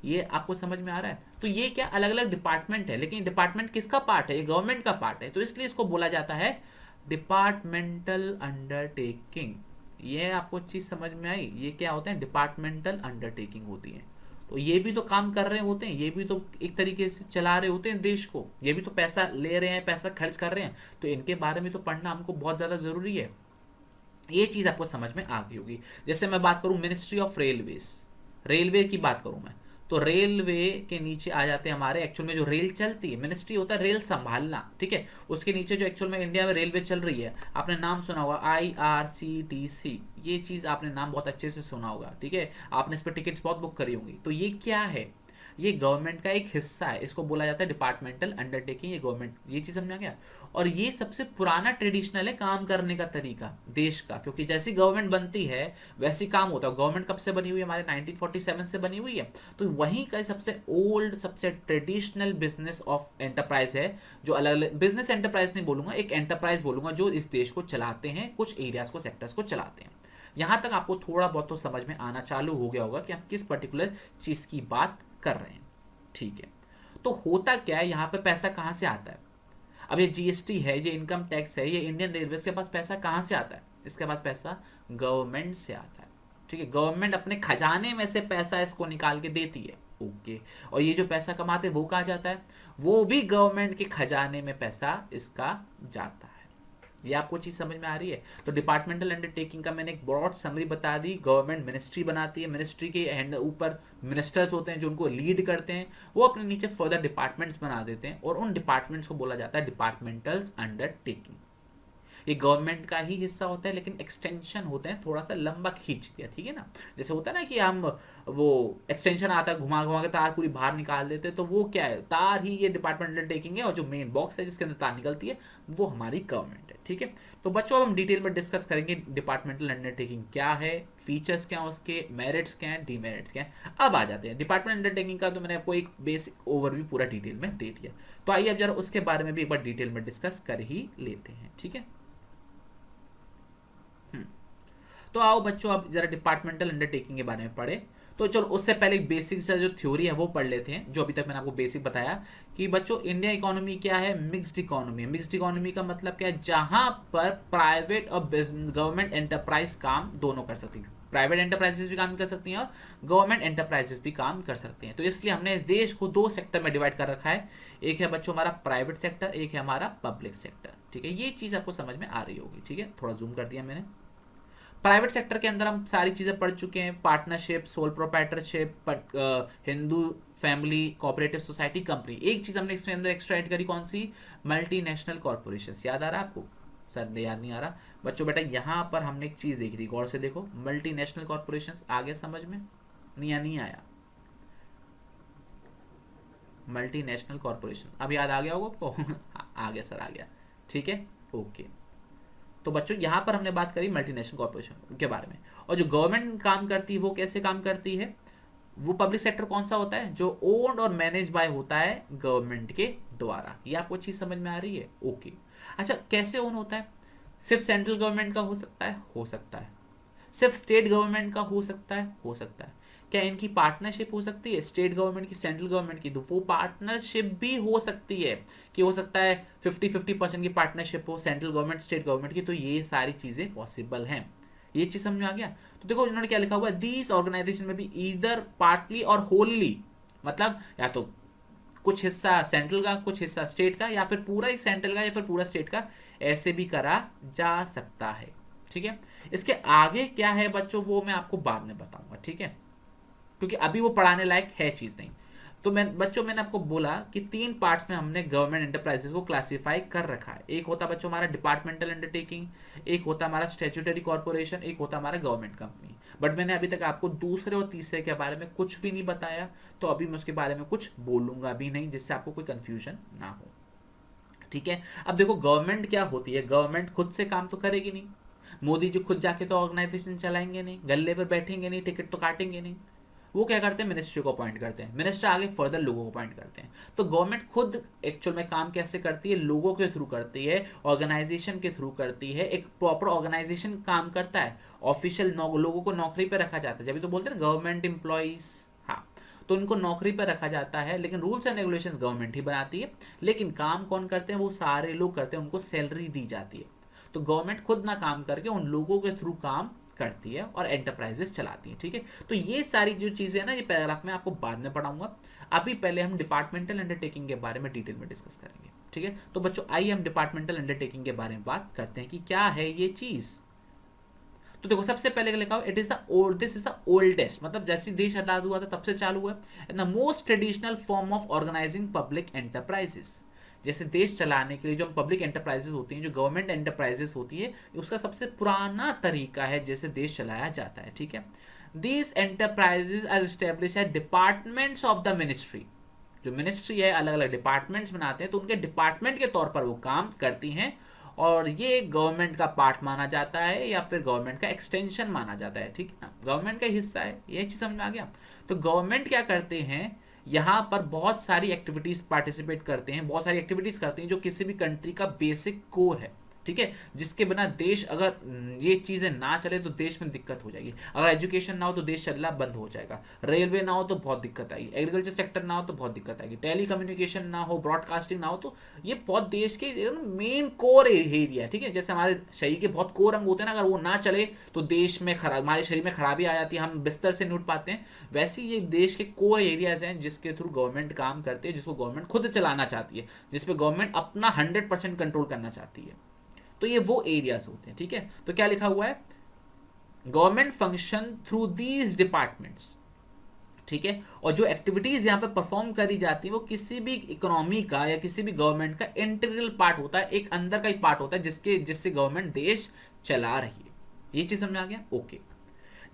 ये आपको समझ में आ रहा है? तो ये क्या अलग अलग डिपार्टमेंट है, लेकिन डिपार्टमेंट किसका पार्ट है? ये गवर्नमेंट का पार्ट है। तो इसलिए इसको बोला जाता है डिपार्टमेंटल अंडरटेकिंग। ये आपको चीज समझ में आई? ये क्या होता है? डिपार्टमेंटल अंडरटेकिंग होती है। तो ये भी तो काम कर रहे होते हैं, ये भी तो एक तरीके से चला रहे होते हैं देश को, ये भी तो पैसा ले रहे हैं, पैसा खर्च कर रहे हैं। तो इनके बारे में तो पढ़ना हमको बहुत ज्यादा जरूरी है। ये चीज आपको समझ में आ गई होगी। जैसे मैं बात करूं मिनिस्ट्री ऑफ रेलवेज, रेलवे की बात करूं मैं, तो रेलवे के नीचे आ जाते हैं हमारे एक्चुअल में जो रेल चलती है, मिनिस्ट्री होता है रेल संभालना, ठीक है। उसके नीचे जो एक्चुअल में इंडिया में रेलवे चल रही है, आपने नाम सुना होगा IRCTC, ये चीज आपने नाम बहुत अच्छे से सुना होगा, ठीक है। आपने इस पर टिकट्स बहुत बुक करी होंगी। तो ये क्या है? ये गवर्नमेंट का एक हिस्सा है, इसको बोला जाता है डिपार्टमेंटल अंडरटेकिंग। ये गवर्नमेंट, ये चीज समझ में आ गया? और ये सबसे पुराना ट्रेडिशनल है काम करने का तरीका देश का, क्योंकि जैसी गवर्नमेंट बनती है वैसी काम होता है। गवर्नमेंट कब से बनी हुई है? हमारे 1947 से बनी हुई है। तो वहीं का सबसे ओल्ड, सबसे ट्रेडिशनल बिजनेस ऑफ एंटरप्राइज है, जो अलग अलग बिजनेस एंटरप्राइज नहीं बोलूंगा, एक एंटरप्राइज बोलूंगा, जो इस देश को चलाते हैं, कुछ एरियाज को, सेक्टर्स को चलाते हैं। यहां तक आपको थोड़ा बहुत तो समझ में आना चालू हो गया होगा कि हम किस पर्टिकुलर चीज की बात कर रहे हैं, ठीक है। तो होता क्या है, यहां पे पैसा कहां से आता है? अब ये जीएसटी है, ये इनकम टैक्स है, ये इंडियन रेलवेज के पास पैसा कहां से आता है? इसके पास पैसा गवर्नमेंट से आता है, ठीक है। गवर्नमेंट अपने खजाने में से पैसा इसको निकाल के देती है, ओके। और ये जो पैसा कमाते हैं वो कहाँ जाता है? वो भी गवर्नमेंट के खजाने में पैसा इसका जाता है। ये आपको चीज समझ में आ रही है? तो डिपार्टमेंटल अंडरटेकिंग का मैंने एक ब्रॉड समरी बता दी। गवर्नमेंट मिनिस्ट्री बनाती है, मिनिस्ट्री के हैंड ऊपर मिनिस्टर्स होते हैं जो उनको लीड करते हैं, वो अपने नीचे फर्दर डिपार्टमेंट्स बना देते हैं, और उन डिपार्टमेंट्स को बोला जाता है डिपार्टमेंटल अंडरटेकिंग। ये गवर्नमेंट का ही हिस्सा होता है, लेकिन एक्सटेंशन होते हैं, थोड़ा सा लंबा खींच दिया, ठीक है ना। जैसे होता है ना कि हम वो एक्सटेंशन आता है, घुमा घुमा के तार पूरी बाहर निकाल देते हैं, तो वो क्या है? तार ही ये डिपार्टमेंटल अंडरटेकिंग है, और जो मेन बॉक्स है जिसके अंदर तार निकलती है वो हमारी गवर्नमेंट है, ठीक है। तो बच्चों अब हम डिटेल में डिस्कस करेंगे डिपार्टमेंटल अंडरटेकिंग क्या है, फीचर्स क्या है उसके, मेरिट्स क्या है, डीमेरिट्स क्या है। अब आ जाते हैं डिपार्टमेंट अंडरटेकिंग का, तो मैंने आपको एक बेसिक ओवरव्यू पूरा डिटेल में दे दिया। तो आइए अब जरा उसके बारे में भी एक बार डिटेल में डिस्कस कर ही लेते हैं, ठीक है। तो आओ बच्चों अब जरा डिपार्टमेंटल अंडरटेकिंग के बारे में पढ़े। तो चलो उससे पहले एक बेसिक सा जो थ्योरी है वो पढ़ लेते हैं, जो अभी तक मैंने आपको बेसिक बताया कि बच्चों इंडिया इकोनॉमी क्या है? मिक्स्ड इकोनॉमी है। मिक्स्ड इकोनॉमी का मतलब क्या है? जहां पर प्राइवेट और गवर्नमेंट एंटरप्राइज काम दोनों कर सकती है। प्राइवेट एंटरप्राइजेस भी काम कर सकती हैं और गवर्नमेंट एंटरप्राइजेस भी काम कर सकते हैं। तो इसलिए हमने इस देश को दो सेक्टर में डिवाइड कर रखा है। एक है बच्चों हमारा प्राइवेट सेक्टर, एक है हमारा पब्लिक सेक्टर, ठीक है। ये चीज आपको समझ में आ रही होगी, ठीक है। थोड़ा जूम कर दिया मैंने। प्राइवेट सेक्टर के अंदर हम सारी चीजें पढ़ चुके हैं, partnership, sole proprietorship, Hindu family cooperative society, company. एक चीज हमने इसमें अंदर एक्स्ट्रा ऐड करी, कौन सी? Multinational corporation. याद आ रहा है आपको? सर याद नहीं आ रहा बच्चों, बेटा यहां पर हमने एक चीज देखी थी, गौर से देखो, मल्टीनेशनल कॉर्पोरेशन। आ गया समझ में? नहीं आया? मल्टीनेशनल कॉर्पोरेशन अब याद आ गया होगा आपको? आ गया सर, आ गया, ठीक है, ओके। तो बच्चों यहां पर हमने बात करी मल्टीनेशनल कॉर्पोरेशन के बारे में। और जो गवर्नमेंट काम करती है वो कैसे काम करती है? वो पब्लिक सेक्टर कौन सा होता है? जो ओन्ड और मैनेज बाय होता है गवर्नमेंट के द्वारा। ये आपको चीज समझ में आ रही है? ओके। अच्छा, कैसे ओन होता है? सिर्फ सेंट्रल गवर्नमेंट का हो सकता है? हो सकता है। सिर्फ स्टेट गवर्नमेंट का हो सकता है? हो सकता है। क्या इनकी पार्टनरशिप हो सकती है, स्टेट गवर्नमेंट की, सेंट्रल गवर्नमेंट की? तो वो पार्टनरशिप भी हो सकती है, कि हो सकता है 50-50% की पार्टनरशिप हो, सेंट्रल गवर्नमेंट स्टेट गवर्नमेंट की। तो ये सारी चीजें पॉसिबल हैं। ये चीज समझ में आ गया? तो देखो इन्होंने क्या लिखा हुआ है, दीज ऑर्गेनाइजेशन में भी ईदर पार्टली और होलली, मतलब या तो कुछ हिस्सा सेंट्रल का, कुछ हिस्सा स्टेट का, या फिर पूरा ही सेंट्रल का या फिर पूरा स्टेट का, ऐसे भी करा जा सकता है, ठीक है। इसके आगे क्या है बच्चों वो मैं आपको बाद में बताऊंगा, ठीक है, क्योंकि अभी वो पढ़ाने लायक है चीज नहीं। तो मैंने आपको बोला कि 3 पार्ट्स में हमने गवर्नमेंट एंटरप्राइजेस को क्लासिफाई कर रखा है। एक होता बच्चों हमारा डिपार्टमेंटल अंडरटेकिंग, एक होता हमारा स्टैट्यूटरी कॉर्पोरेशन, एक होता हमारा गवर्नमेंट कंपनी। बट मैंने अभी तक आपको दूसरे और तीसरे के बारे में कुछ भी नहीं बताया, तो अभी मैं उसके बारे में कुछ बोलूंगा भी नहीं, जिससे आपको कोई कंफ्यूजन ना हो, ठीक है। अब देखो गवर्नमेंट क्या होती है, गवर्नमेंट खुद से काम तो करेगी नहीं। मोदी जी खुद जाके तो ऑर्गेनाइजेशन चलाएंगे नहीं, गल्ले पर बैठेंगे नहीं, टिकट तो काटेंगे नहीं। वो क्या करते हैं, मिनिस्ट्री को अपॉइंट करते हैं, मिनिस्टर आगे फर्दर लोगों को अपॉइंट करते हैं। तो गवर्नमेंट खुद एक्चुअल में काम कैसे करती है, लोगों के थ्रू करती है, ऑर्गेनाइजेशन के थ्रू करती है। एक प्रॉपर ऑर्गेनाइजेशन काम करता है, ऑफिशियल लोगों को नौकरी पर रखा जाता है, जब तो बोलते हैं गवर्नमेंट एम्प्लॉइज, हाँ, तो उनको नौकरी पर रखा जाता है, लेकिन रूल्स एंड रेगुलेशंस गवर्नमेंट ही बनाती है। लेकिन काम कौन करते हैं, वो सारे लोग करते हैं, उनको सैलरी दी जाती है। तो गवर्नमेंट खुद ना काम करके उन लोगों के थ्रू काम करती है और एंटरप्राइजेस चलाती है, ठीक है। तो ये सारी जो चीजें हैं ना, ये पैराग्राफ में आपको बाद में पढ़ाऊंगा। अभी पहले हम डिपार्टमेंटल अंडरटेकिंग के बारे में डिटेल में डिस्कस करेंगे, ठीक है। तो बच्चों आइए हम डिपार्टमेंटल अंडरटेकिंग के बारे में बात करते हैं कि क्या है ये चीज। तो देखो सबसे पहले लिखा हुआ, it is the old, this is the oldest, मतलब जैसे देश आजाद हुआ था तब से चालू हुआ है, the most traditional form of organising public enterprises. जैसे देश चलाने के लिए जो पब्लिक एंटरप्राइजेस होती हैं, जो गवर्नमेंट एंटरप्राइजेस होती है, उसका सबसे पुराना तरीका है जैसे देश चलाया जाता है, ठीक है। These enterprises are establish as departments of the ministry. जो मिनिस्ट्री है अलग अलग डिपार्टमेंट्स बनाते हैं, तो उनके डिपार्टमेंट के तौर पर वो काम करती हैं, और ये गवर्नमेंट का पार्ट माना जाता है या फिर गवर्नमेंट का एक्सटेंशन माना जाता है, ठीक है ना, गवर्नमेंट का हिस्सा है। ये चीज समझ में आ गया। तो गवर्नमेंट क्या करते हैं, यहाँ पर बहुत सारी एक्टिविटीज पार्टिसिपेट करते हैं, बहुत सारी एक्टिविटीज करते हैं जो किसी भी कंट्री का बेसिक कोर है, ठीक है, जिसके बिना देश अगर ये चीजें ना चले तो देश में दिक्कत हो जाएगी। अगर एजुकेशन ना हो तो देश चलना बंद हो जाएगा, रेलवे ना हो तो बहुत दिक्कत आएगी, एग्रीकल्चर सेक्टर ना हो तो बहुत दिक्कत आएगी, टेली कम्युनिकेशन ना हो, ब्रॉडकास्टिंग ना हो, तो ये बहुत देश के मेन कोर एरिया है, ठीक है। जैसे हमारे शरीर के बहुत कोर अंग होते हैं ना, अगर वो ना चले तो देश में खराब, हमारे शरीर में खराबी आ जाती है, हम बिस्तर से नहीं उठ पाते हैं। वैसे ये देश के कोर एरियाज हैं जिसके थ्रू गवर्नमेंट काम करती है, जिसको गवर्नमेंट खुद चलाना चाहती है, जिसपे गवर्नमेंट अपना 100% कंट्रोल करना चाहती है। तो ये वो एरियाज होते हैं, ठीक है। तो क्या लिखा हुआ है, government function through these departments, ठीक है। और जो एक्टिविटीज यहां पे परफॉर्म करी जाती है वो किसी भी इकोनॉमी का या किसी भी गवर्नमेंट का इंटीग्रल पार्ट होता है, एक अंदर का ही पार्ट होता है जिससे गवर्नमेंट देश चला रही है। ये चीज समझ में आ गया, ओके।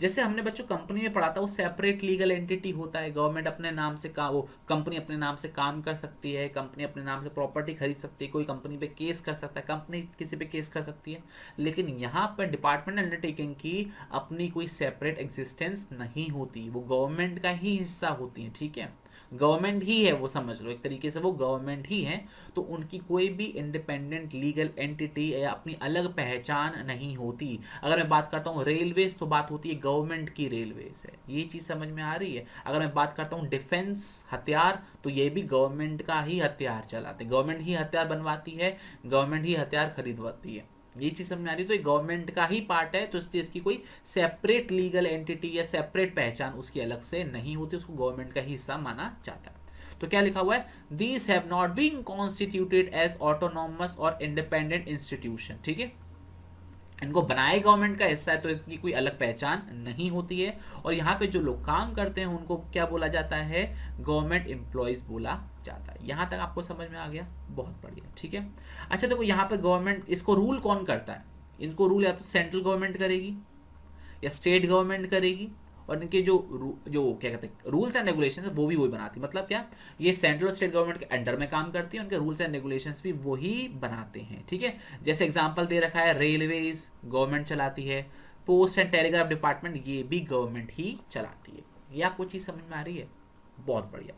जैसे हमने बच्चों कंपनी में पढ़ा था, वो सेपरेट लीगल एंटिटी होता है, गवर्नमेंट अपने नाम से वो कंपनी अपने नाम से काम कर सकती है, कंपनी अपने नाम से प्रॉपर्टी खरीद सकती है, कोई कंपनी पे केस कर सकता है, कंपनी किसी पे केस कर सकती है। लेकिन यहाँ पर डिपार्टमेंट अंडरटेकिंग की अपनी कोई सेपरेट एग्जिस्टेंस नहीं होती, वो गवर्नमेंट का ही हिस्सा होती है, ठीक है। गवर्नमेंट ही है वो, समझ लो एक तरीके से वो गवर्नमेंट ही है। तो उनकी कोई भी इंडिपेंडेंट लीगल एंटिटी या अपनी अलग पहचान नहीं होती। अगर मैं बात करता हूँ रेलवेज, तो बात होती है गवर्नमेंट की रेलवेज है, ये चीज समझ में आ रही है। अगर मैं बात करता हूँ डिफेंस हथियार, तो ये भी गवर्नमेंट का ही हथियार चलाते, गवर्नमेंट ही हथियार बनवाती है, गवर्नमेंट ही हथियार खरीदवाती है, ये चीज समझ में आ रही है। तो ये गवर्नमेंट का ही पार्ट है, तो इसलिए इसकी कोई सेपरेट लीगल एंटिटी या सेपरेट पहचान उसकी अलग से नहीं होती, उसको गवर्नमेंट का ही हिस्सा माना जाता है। तो क्या लिखा हुआ है, these have not been constituted as autonomous और इंडिपेंडेंट इंस्टीट्यूशन, ठीक है। इनको बनाए गवर्नमेंट का हिस्सा है, तो इसकी कोई अलग पहचान नहीं होती है। और यहाँ पे जो लोग काम करते हैं उनको क्या बोला जाता है, गवर्नमेंट एम्प्लॉयज बोला जाता है। यहाँ तक आपको समझ में आ गया, बहुत बढ़िया, ठीक है। अच्छा देखो यहाँ पे गवर्नमेंट, इसको रूल कौन करता है, इनको रूल या तो सेंट्रल गवर्नमेंट करेगी या स्टेट गवर्नमेंट करेगी, और इनके जो क्या कहते हैं रूल्स एंड रेगुलेशन वो भी वही बनाती है। मतलब क्या, ये सेंट्रल और स्टेट गवर्नमेंट के अंडर में काम करती है, उनके रूल्स एंड रेगुलेशंस भी वही बनाते हैं, ठीक है। जैसे एग्जांपल दे रखा है, रेलवेज गवर्नमेंट चलाती है, पोस्ट एंड टेलीग्राफ डिपार्टमेंट ये भी गवर्नमेंट ही चलाती है। ये आपको चीज समझ में आ रही है, बहुत बढ़िया।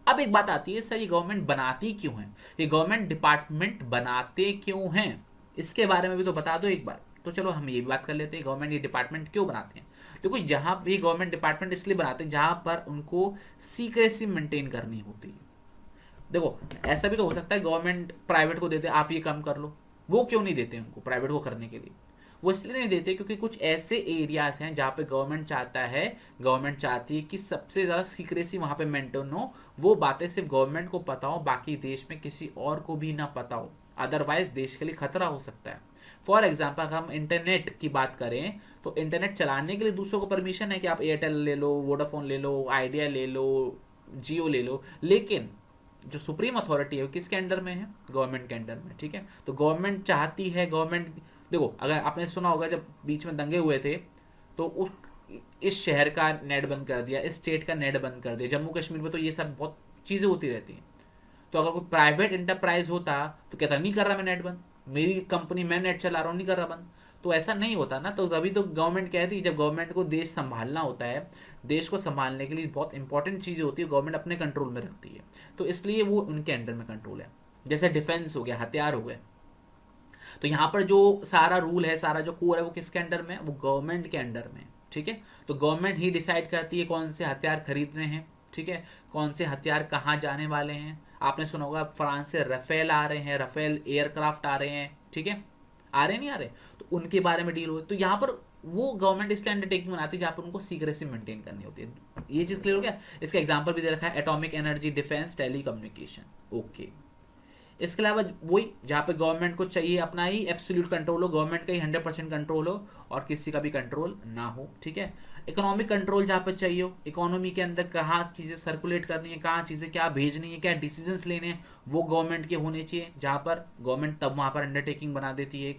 अब एक बात आती है, सर ये गवर्नमेंट बनाती क्यों है, ये गवर्नमेंट डिपार्टमेंट बनाते क्यों हैं, इसके बारे में भी तो बता दो एक बार। तो चलो हम ये भी बात कर लेते हैं, गवर्नमेंट ये डिपार्टमेंट क्यों बनाते हैं। देखो यहाँ भी गवर्नमेंट डिपार्टमेंट इसलिए बनाते हैं जहां पर उनको सीक्रेसी मेंटेन करनी होती है। देखो ऐसा भी तो हो सकता है गवर्नमेंट प्राइवेट को देते आप ये काम कर लो, वो क्यों नहीं देते उनको प्राइवेट को करने के लिए, वो इसलिए नहीं देते क्योंकि कुछ ऐसे एरियाज हैं जहां पे गवर्नमेंट चाहती है कि सबसे ज्यादा सीक्रेसी वहां पे मेंटेन हो, वो बातें सिर्फ गवर्नमेंट को पता हो, बाकी देश में किसी और को भी ना पता हो, अदरवाइज देश के लिए खतरा हो सकता है। फॉर एग्जाम्पल अगर हम इंटरनेट की बात करें तो इंटरनेट चलाने के लिए दूसरों को परमिशन है कि आप एयरटेल ले लो, वोडाफोन ले लो, आइडिया ले लो, जियो ले लो, लेकिन जो सुप्रीम अथॉरिटी है वो किसके अंडर में है? गवर्नमेंट के अंडर में। ठीक है, तो गवर्नमेंट चाहती है, गवर्नमेंट देखो, अगर आपने सुना होगा जब बीच में दंगे हुए थे तो उस इस शहर का नेट बंद कर दिया, इस स्टेट का नेट बंद कर दिया, जम्मू कश्मीर में तो ये सब बहुत चीज़ें होती रहती हैं। तो अगर कोई प्राइवेट इंटरप्राइज होता तो कहता नहीं कर रहा मैं नेट बंद, मेरी कंपनी, मैं नेट चला रहा हूँ, नहीं कर रहा बंद। तो ऐसा नहीं होता ना, तो तभी तो गवर्नमेंट कहती है, जब गवर्नमेंट को देश संभालना होता है, देश को संभालने के लिए बहुत इंपॉर्टेंट चीज़ें होती है, गवर्नमेंट अपने कंट्रोल में रखती है, तो इसलिए वो उनके अंडर में कंट्रोल है। जैसे डिफेंस हो गया, हथियार हो गए, तो यहाँ पर जो सारा रूल है, सारा जो कोर है, वो किसके अंडर में है? वो गवर्नमेंट के अंडर में। ठीक है, तो गवर्नमेंट ही डिसाइड करती है कौन से हथियार खरीदने हैं। ठीक है, कौन से हथियार कहाँ जाने वाले हैं। आपने सुना होगा फ्रांस से रफेल आ रहे हैं, रफेल एयरक्राफ्ट आ रहे हैं। ठीक है, आ रहे नहीं आ रहे, तो उनके बारे में डील हो। तो यहाँ पर वो गवर्नमेंट इसलिए अंडरटेकिंग बनाती है जहाँ पर उनको सीक्रेसी मेंटेन करनी होती है। ये चीज़ क्लियर हो गया? इसका एग्जाम्पल भी दे रखा है, atomic energy, defence, telecommunication. Okay, इसके अलावा वही जहाँ पे गवर्नमेंट को चाहिए अपना ही एब्सोल्यूट कंट्रोल हो, गवर्नमेंट का ही 100% कंट्रोल हो और किसी का भी कंट्रोल ना हो। ठीक है, इकोनॉमिक कंट्रोल जहाँ पे चाहिए हो, इकोनॉमी के अंदर कहाँ चीज़ें सर्कुलेट करनी है, कहाँ चीज़ें क्या भेजनी है, क्या डिसीजंस लेने हैं, वो गवर्नमेंट के होने चाहिए, जहाँ पर गवर्नमेंट तब वहाँ पर अंडरटेकिंग बना देती है।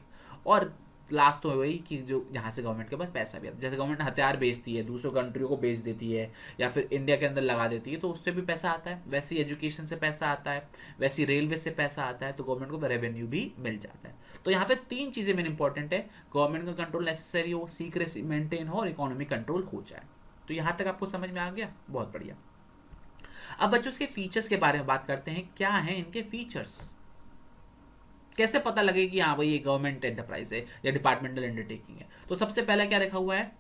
और लास्ट तो वही कि जो जहाँ से गवर्नमेंट के पास पैसा भी आता है, जैसे गवर्नमेंट हथियार बेचती है, दूसरों कंट्रियों को बेच देती है, या फिर इंडिया के अंदर लगा देती है, तो उससे भी पैसा आता है। वैसे ही एजुकेशन से पैसा आता है, वैसे ही रेलवे से पैसा आता है, तो गवर्नमेंट को रेवेन्यू भी मिल जाता है। तो यहाँ पे तीन चीज़ें मेन इंपॉर्टेंट है, गवर्नमेंट का कंट्रोल नेसेसरी हो, सीक्रेसी मेंटेन हो और इकोनॉमिक कंट्रोल हो जाए। तो यहाँ तक आपको समझ में आ गया? बहुत बढ़िया। अब बच्चों इसके फीचर्स के बारे में बात करते हैं, क्या हैं इनके फीचर्स, कैसे पता लगे कि हाँ भाई ये गवर्नमेंट एंटरप्राइज है या डिपार्टमेंटल अंडरटेकिंग है। तो सबसे पहले क्या लिखा हुआ है?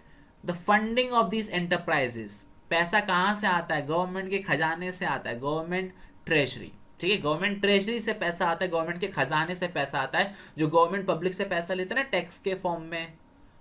The funding of this enterprises, पैसा कहाँ से आता है? गवर्नमेंट के खजाने से आता है, गवर्नमेंट ट्रेजरी। ठीक है, गवर्नमेंट ट्रेजरी से पैसा आता है, गवर्नमेंट के खजाने से पैसा आता है। जो गवर्नमेंट पब्लिक से पैसा लेता है ना टैक्स के फॉर्म में,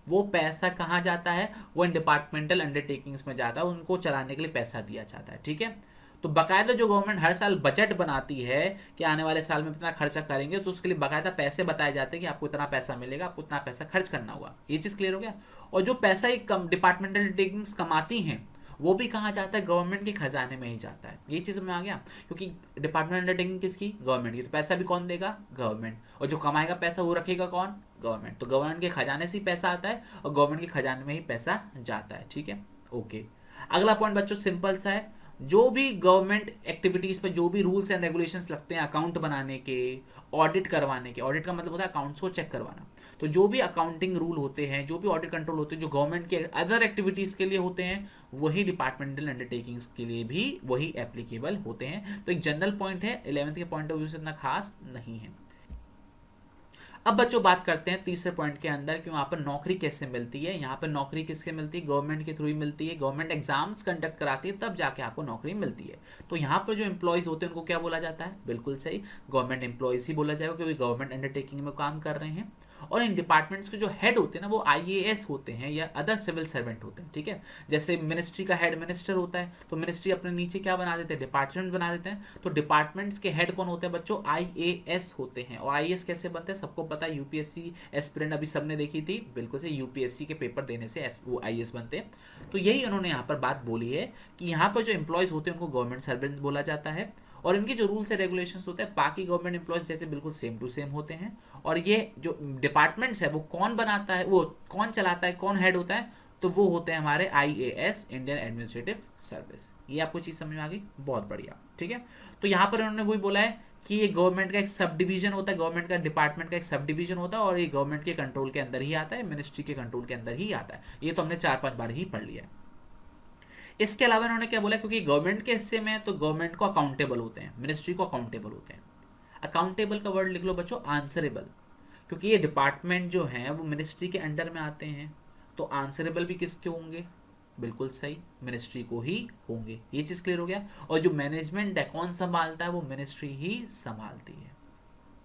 वो पैसा कहाँ जाता है? वो इन डिपार्टमेंटल अंडरटेकिंग्स में जाता है, उनको चलाने के लिए पैसा दिया जाता है। ठीक है, तो बाकायदा जो गवर्नमेंट हर साल बजट बनाती है कि आने वाले साल में इतना खर्चा करेंगे, तो उसके लिए बाकायदा पैसे बताए जाते हैं कि आपको इतना पैसा मिलेगा, आपको इतना पैसा खर्च करना होगा। ये चीज़ क्लियर हो गया? और जो पैसा एक डिपार्टमेंटल अंडरटेकिंग्स कमाती हैं, वो भी कहाँ जाता है? गवर्नमेंट के खजाने में ही जाता है। ये चीज़ में आ गया, क्योंकि डिपार्टमेंट अंडरटेकिंग किसकी? गवर्नमेंट की। तो पैसा भी कौन देगा? गवर्नमेंट। और जो कमाएगा पैसा वो रखेगा कौन? गवर्नमेंट। तो गवर्नमेंट के खजाने से ही पैसा आता है और गवर्नमेंट के खजाने में ही पैसा जाता है। ठीक है, ओके। अगला पॉइंट बच्चों सिंपल सा है, जो भी गवर्नमेंट एक्टिविटीज पे जो भी रूल्स एंड रेगुलेशंस लगते हैं अकाउंट बनाने के, ऑडिट करवाने के, ऑडिट का मतलब होता है अकाउंट्स को चेक करवाना, तो जो भी अकाउंटिंग रूल होते हैं, जो भी ऑडिट कंट्रोल होते हैं, जो गवर्नमेंट के अदर एक्टिविटीज के लिए होते हैं, वही डिपार्टमेंटल अंडरटेकिंग्स के लिए भी वही एप्लीकेबल होते हैं। तो एक जनरल पॉइंट है, 11th के पॉइंट ऑफ व्यू से इतना खास नहीं है। अब बच्चों बात करते हैं तीसरे पॉइंट के अंदर कि वहां पर नौकरी कैसे मिलती है। यहाँ पर नौकरी किसके मिलती है? गवर्नमेंट के थ्रू ही मिलती है, गवर्नमेंट एग्जाम्स कंडक्ट कराती है, तब जाके आपको नौकरी मिलती है। तो यहाँ पर जो एम्प्लॉयज होते हैं उनको क्या बोला जाता है? बिल्कुल सही, गवर्नमेंट एम्प्लॉयज ही बोला जाएगा, क्योंकि गवर्नमेंट अंडरटेकिंग में काम कर रहे हैं। और इन डिपार्टमेंट्स के जो हेड होते हैं ना, वो आईएएस होते हैं या अदर सिविल सर्वेंट होते हैं। ठीक है, जैसे मिनिस्ट्री का हेड मिनिस्टर होता है, तो मिनिस्ट्री अपने नीचे क्या बना देते हैं? डिपार्टमेंट बना देते हैं। तो डिपार्टमेंट्स के हेड कौन होते हैं बच्चों? आईएएस होते हैं। और आईएएस कैसे बनते हैं सबको पता है, यूपीएससी एस्पिरेंट अभी सबने देखी थी, बिल्कुल से यूपीएससी के पेपर देने से वो आईएएस बनते हैं। तो यही उन्होंने यहाँ पर बात बोली है कि यहाँ पर जो एम्प्लॉयज होते हैं उनको गवर्नमेंट सर्वेंट बोला जाता है, और इनके जो रूल्स एंड रेगुलेशंस होते हैं बाकी गवर्नमेंट एम्प्लॉयज जैसे बिल्कुल सेम टू सेम होते हैं। और ये जो डिपार्टमेंट्स है वो कौन बनाता है, वो कौन चलाता है, कौन हेड होता है? तो वो होते हैं हमारे आईएएस, इंडियन एडमिनिस्ट्रेटिव सर्विस। ये आपको चीज समझ में आ गई? बहुत बढ़िया। ठीक है, तो यहाँ पर उन्होंने वही बोला है कि ये गवर्नमेंट का एक सब डिवीजन होता है, गवर्नमेंट का डिपार्टमेंट का एक सब डिवीजन होता है, और ये गवर्नमेंट के कंट्रोल के अंदर ही आता है, मिनिस्ट्री के कंट्रोल के अंदर ही आता है। ये तो हमने 4-5 बार ही पढ़ लिया है। इसके अलावा इन्होंने क्या बोला, क्योंकि गवर्नमेंट के हिस्से में तो गवर्नमेंट को अकाउंटेबल होते हैं, मिनिस्ट्री को अकाउंटेबल होते हैं। अकाउंटेबल का वर्ड लिख लो बच्चों, आंसरेबल, क्योंकि ये डिपार्टमेंट जो है वो मिनिस्ट्री के अंडर में आते हैं, तो आंसरेबल भी किसके होंगे? बिल्कुल सही, मिनिस्ट्री को ही होंगे। ये चीज क्लियर हो गया। और जो मैनेजमेंट है कौन संभालता है? वो मिनिस्ट्री ही संभालती है।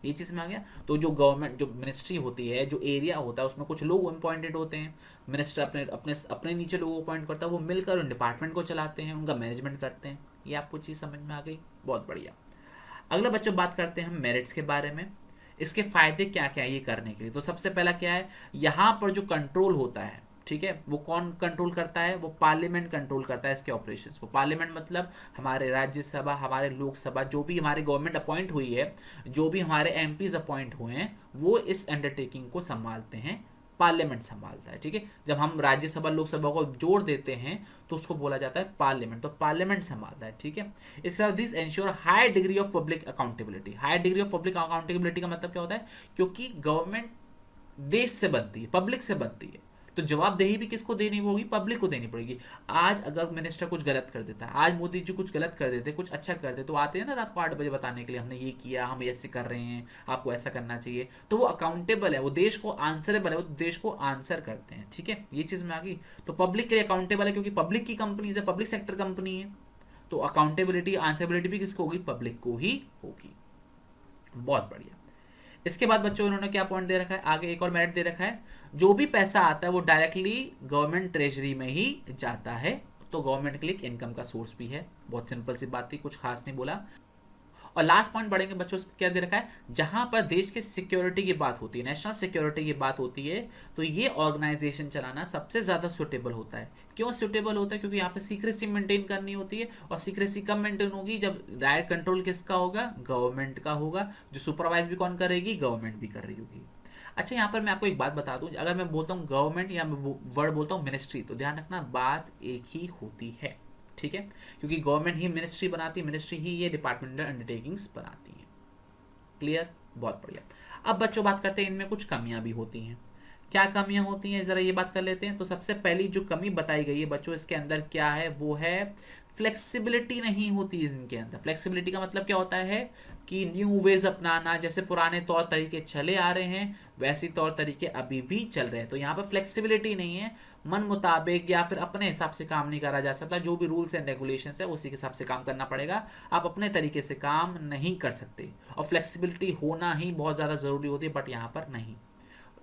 ये चीज में आ गया। तो जो गवर्नमेंट, जो मिनिस्ट्री होती है, जो एरिया होता है, उसमें कुछ लोग अपॉइंटेड होते हैं, मिनिस्टर अपने अपने अपने नीचे लोगों को अपॉइंट करता है, वो मिलकर उन डिपार्टमेंट को चलाते हैं, उनका मैनेजमेंट करते हैं। ये आपको चीज समझ में आ गई? बहुत बढ़िया। अगला बच्चों बात करते हैं हम मेरिट्स के बारे में। इसके फायदे क्या क्या है ये करने के लिए। तो सबसे पहला क्या है, यहाँ पर जो कंट्रोल होता है, ठीक है, वो कौन कंट्रोल करता है, वो पार्लियामेंट कंट्रोल करता है इसके ऑपरेशंस को। पार्लियामेंट मतलब हमारे राज्यसभा, हमारे लोकसभा, जो भी हमारी गवर्नमेंट अपॉइंट हुई है, जो भी हमारे एमपीज अपॉइंट हुए हैं, वो इस अंडरटेकिंग को संभालते हैं, पार्लियामेंट संभालता है, ठीक है। जब हम राज्यसभा लोकसभा को जोड़ देते हैं तो उसको बोला जाता है पार्लियामेंट, तो पार्लियामेंट संभालता है, ठीक है। इसके बाद this ensure high degree of public accountability. High degree of public accountability का मतलब क्या होता है, क्योंकि गवर्नमेंट देश से बनती है, पब्लिक से बनती है, तो जवाबदेही भी किसको देनी होगी, पब्लिक को देनी पड़ेगी। आज अगर मिनिस्टर कुछ गलत कर देता है, आज मोदी जी कुछ गलत कर देते, कुछ अच्छा कर देते, तो आते हैं ना रात को 8 बजे बताने के लिए, हमने ये किया, हम ऐसे कर रहे हैं, आपको ऐसा करना चाहिए। तो वो अकाउंटेबल है, वो देश को आंसरेबल है, वो देश को आंसर करते हैं, ठीक है। ये चीज में आ गई। तो पब्लिक के लिए अकाउंटेबल है, क्योंकि पब्लिक की कंपनी है, पब्लिक सेक्टर कंपनी है, तो अकाउंटेबिलिटी, आंसरेबिलिटी भी किसको होगी, पब्लिक को ही होगी। बहुत बढ़िया। इसके बाद बच्चों इन्होंने क्या पॉइंट दे रखा है, आगे एक और मेरिट दे रखा है, जो भी पैसा आता है वो डायरेक्टली गवर्नमेंट ट्रेजरी में ही जाता है, तो गवर्नमेंट के लिए इनकम का सोर्स भी है। बहुत सिंपल सी बात थी, कुछ खास नहीं बोला। और लास्ट पॉइंट बढ़ेंगे बच्चों, क्या दे रखा है, जहां पर देश की सिक्योरिटी की बात होती है, नेशनल सिक्योरिटी की बात होती है, तो ये ऑर्गेनाइजेशन चलाना सबसे ज्यादा सुटेबल होता है। क्यों सुटेबल होता है, क्योंकि यहाँ पे सीक्रेसी मेंटेन करनी होती है, और सीक्रेसी कब मेंटेन होगी, जब डायरेक्ट कंट्रोल किसका होगा, गवर्नमेंट का होगा, जो सुपरवाइज भी कौन करेगी, गवर्नमेंट भी कर रही होगी। अच्छा, यहाँ पर मैं आपको एक बात बता दूं, अगर मैं बोलता हूँ गवर्नमेंट या वर्ड बोलता हूँ मिनिस्ट्री, तो ध्यान रखना बात एक ही होती है, ठीक है, क्योंकि गवर्नमेंट ही मिनिस्ट्री बनाती है, मिनिस्ट्री ही ये डिपार्टमेंटल अंडरटेकिंग्स बनाती है। क्लियर, बहुत बढ़िया। अब बच्चों बात करते हैं, इनमें कुछ कमियां भी होती हैं। क्या कमियां होती हैं, जरा ये बात कर लेते हैं। तो सबसे पहली जो कमी बताई गई है बच्चों इसके अंदर क्या है, वो है फ्लेक्सिबिलिटी नहीं होती इनके अंदर। फ्लेक्सिबिलिटी का मतलब क्या होता है कि न्यू वेज अपनाना, जैसे पुराने तौर तरीके चले आ रहे हैं वैसे तौर तरीके अभी भी चल रहे हैं, तो यहाँ पर फ्लेक्सिबिलिटी नहीं है, मन मुताबिक या फिर अपने हिसाब से काम नहीं करा जा सकता। जो भी रूल्स एंड रेगुलेशंस है उसी के हिसाब से काम करना पड़ेगा, आप अपने तरीके से काम नहीं कर सकते। और फ्लेक्सिबिलिटी होना ही बहुत ज़्यादा ज़रूरी होती है, बट यहाँ पर नहीं,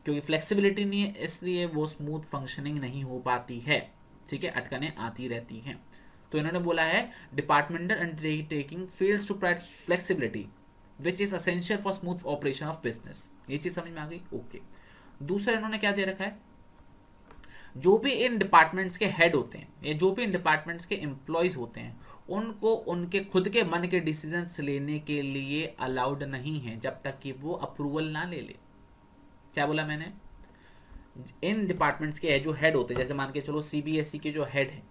क्योंकि फ्लेक्सिबिलिटी नहीं है इसलिए वो स्मूथ फंक्शनिंग नहीं हो पाती है, ठीक है, अटकनें आती रहती हैं। तो इन्होंने बोला है departmental undertaking fails to provide flexibility which is essential for smooth operation of business. ये चीज समझ में आ गई, ओके। दूसरा इन्होंने क्या दे रखा है, जो भी इन डिपार्टमेंट्स के हेड होते हैं या जो भी इन डिपार्टमेंट्स के एम्प्लॉयज होते हैं, उनको उनके खुद के मन के डिसीजंस लेने के लिए अलाउड नहीं है जब तक कि वो अप्रूवल ना ले ले। क्या बोला मैंने, इन डिपार्टमेंट्स के जो हेड होते हैं, जैसे मान के चलो सीबीएसई के जो हेड है,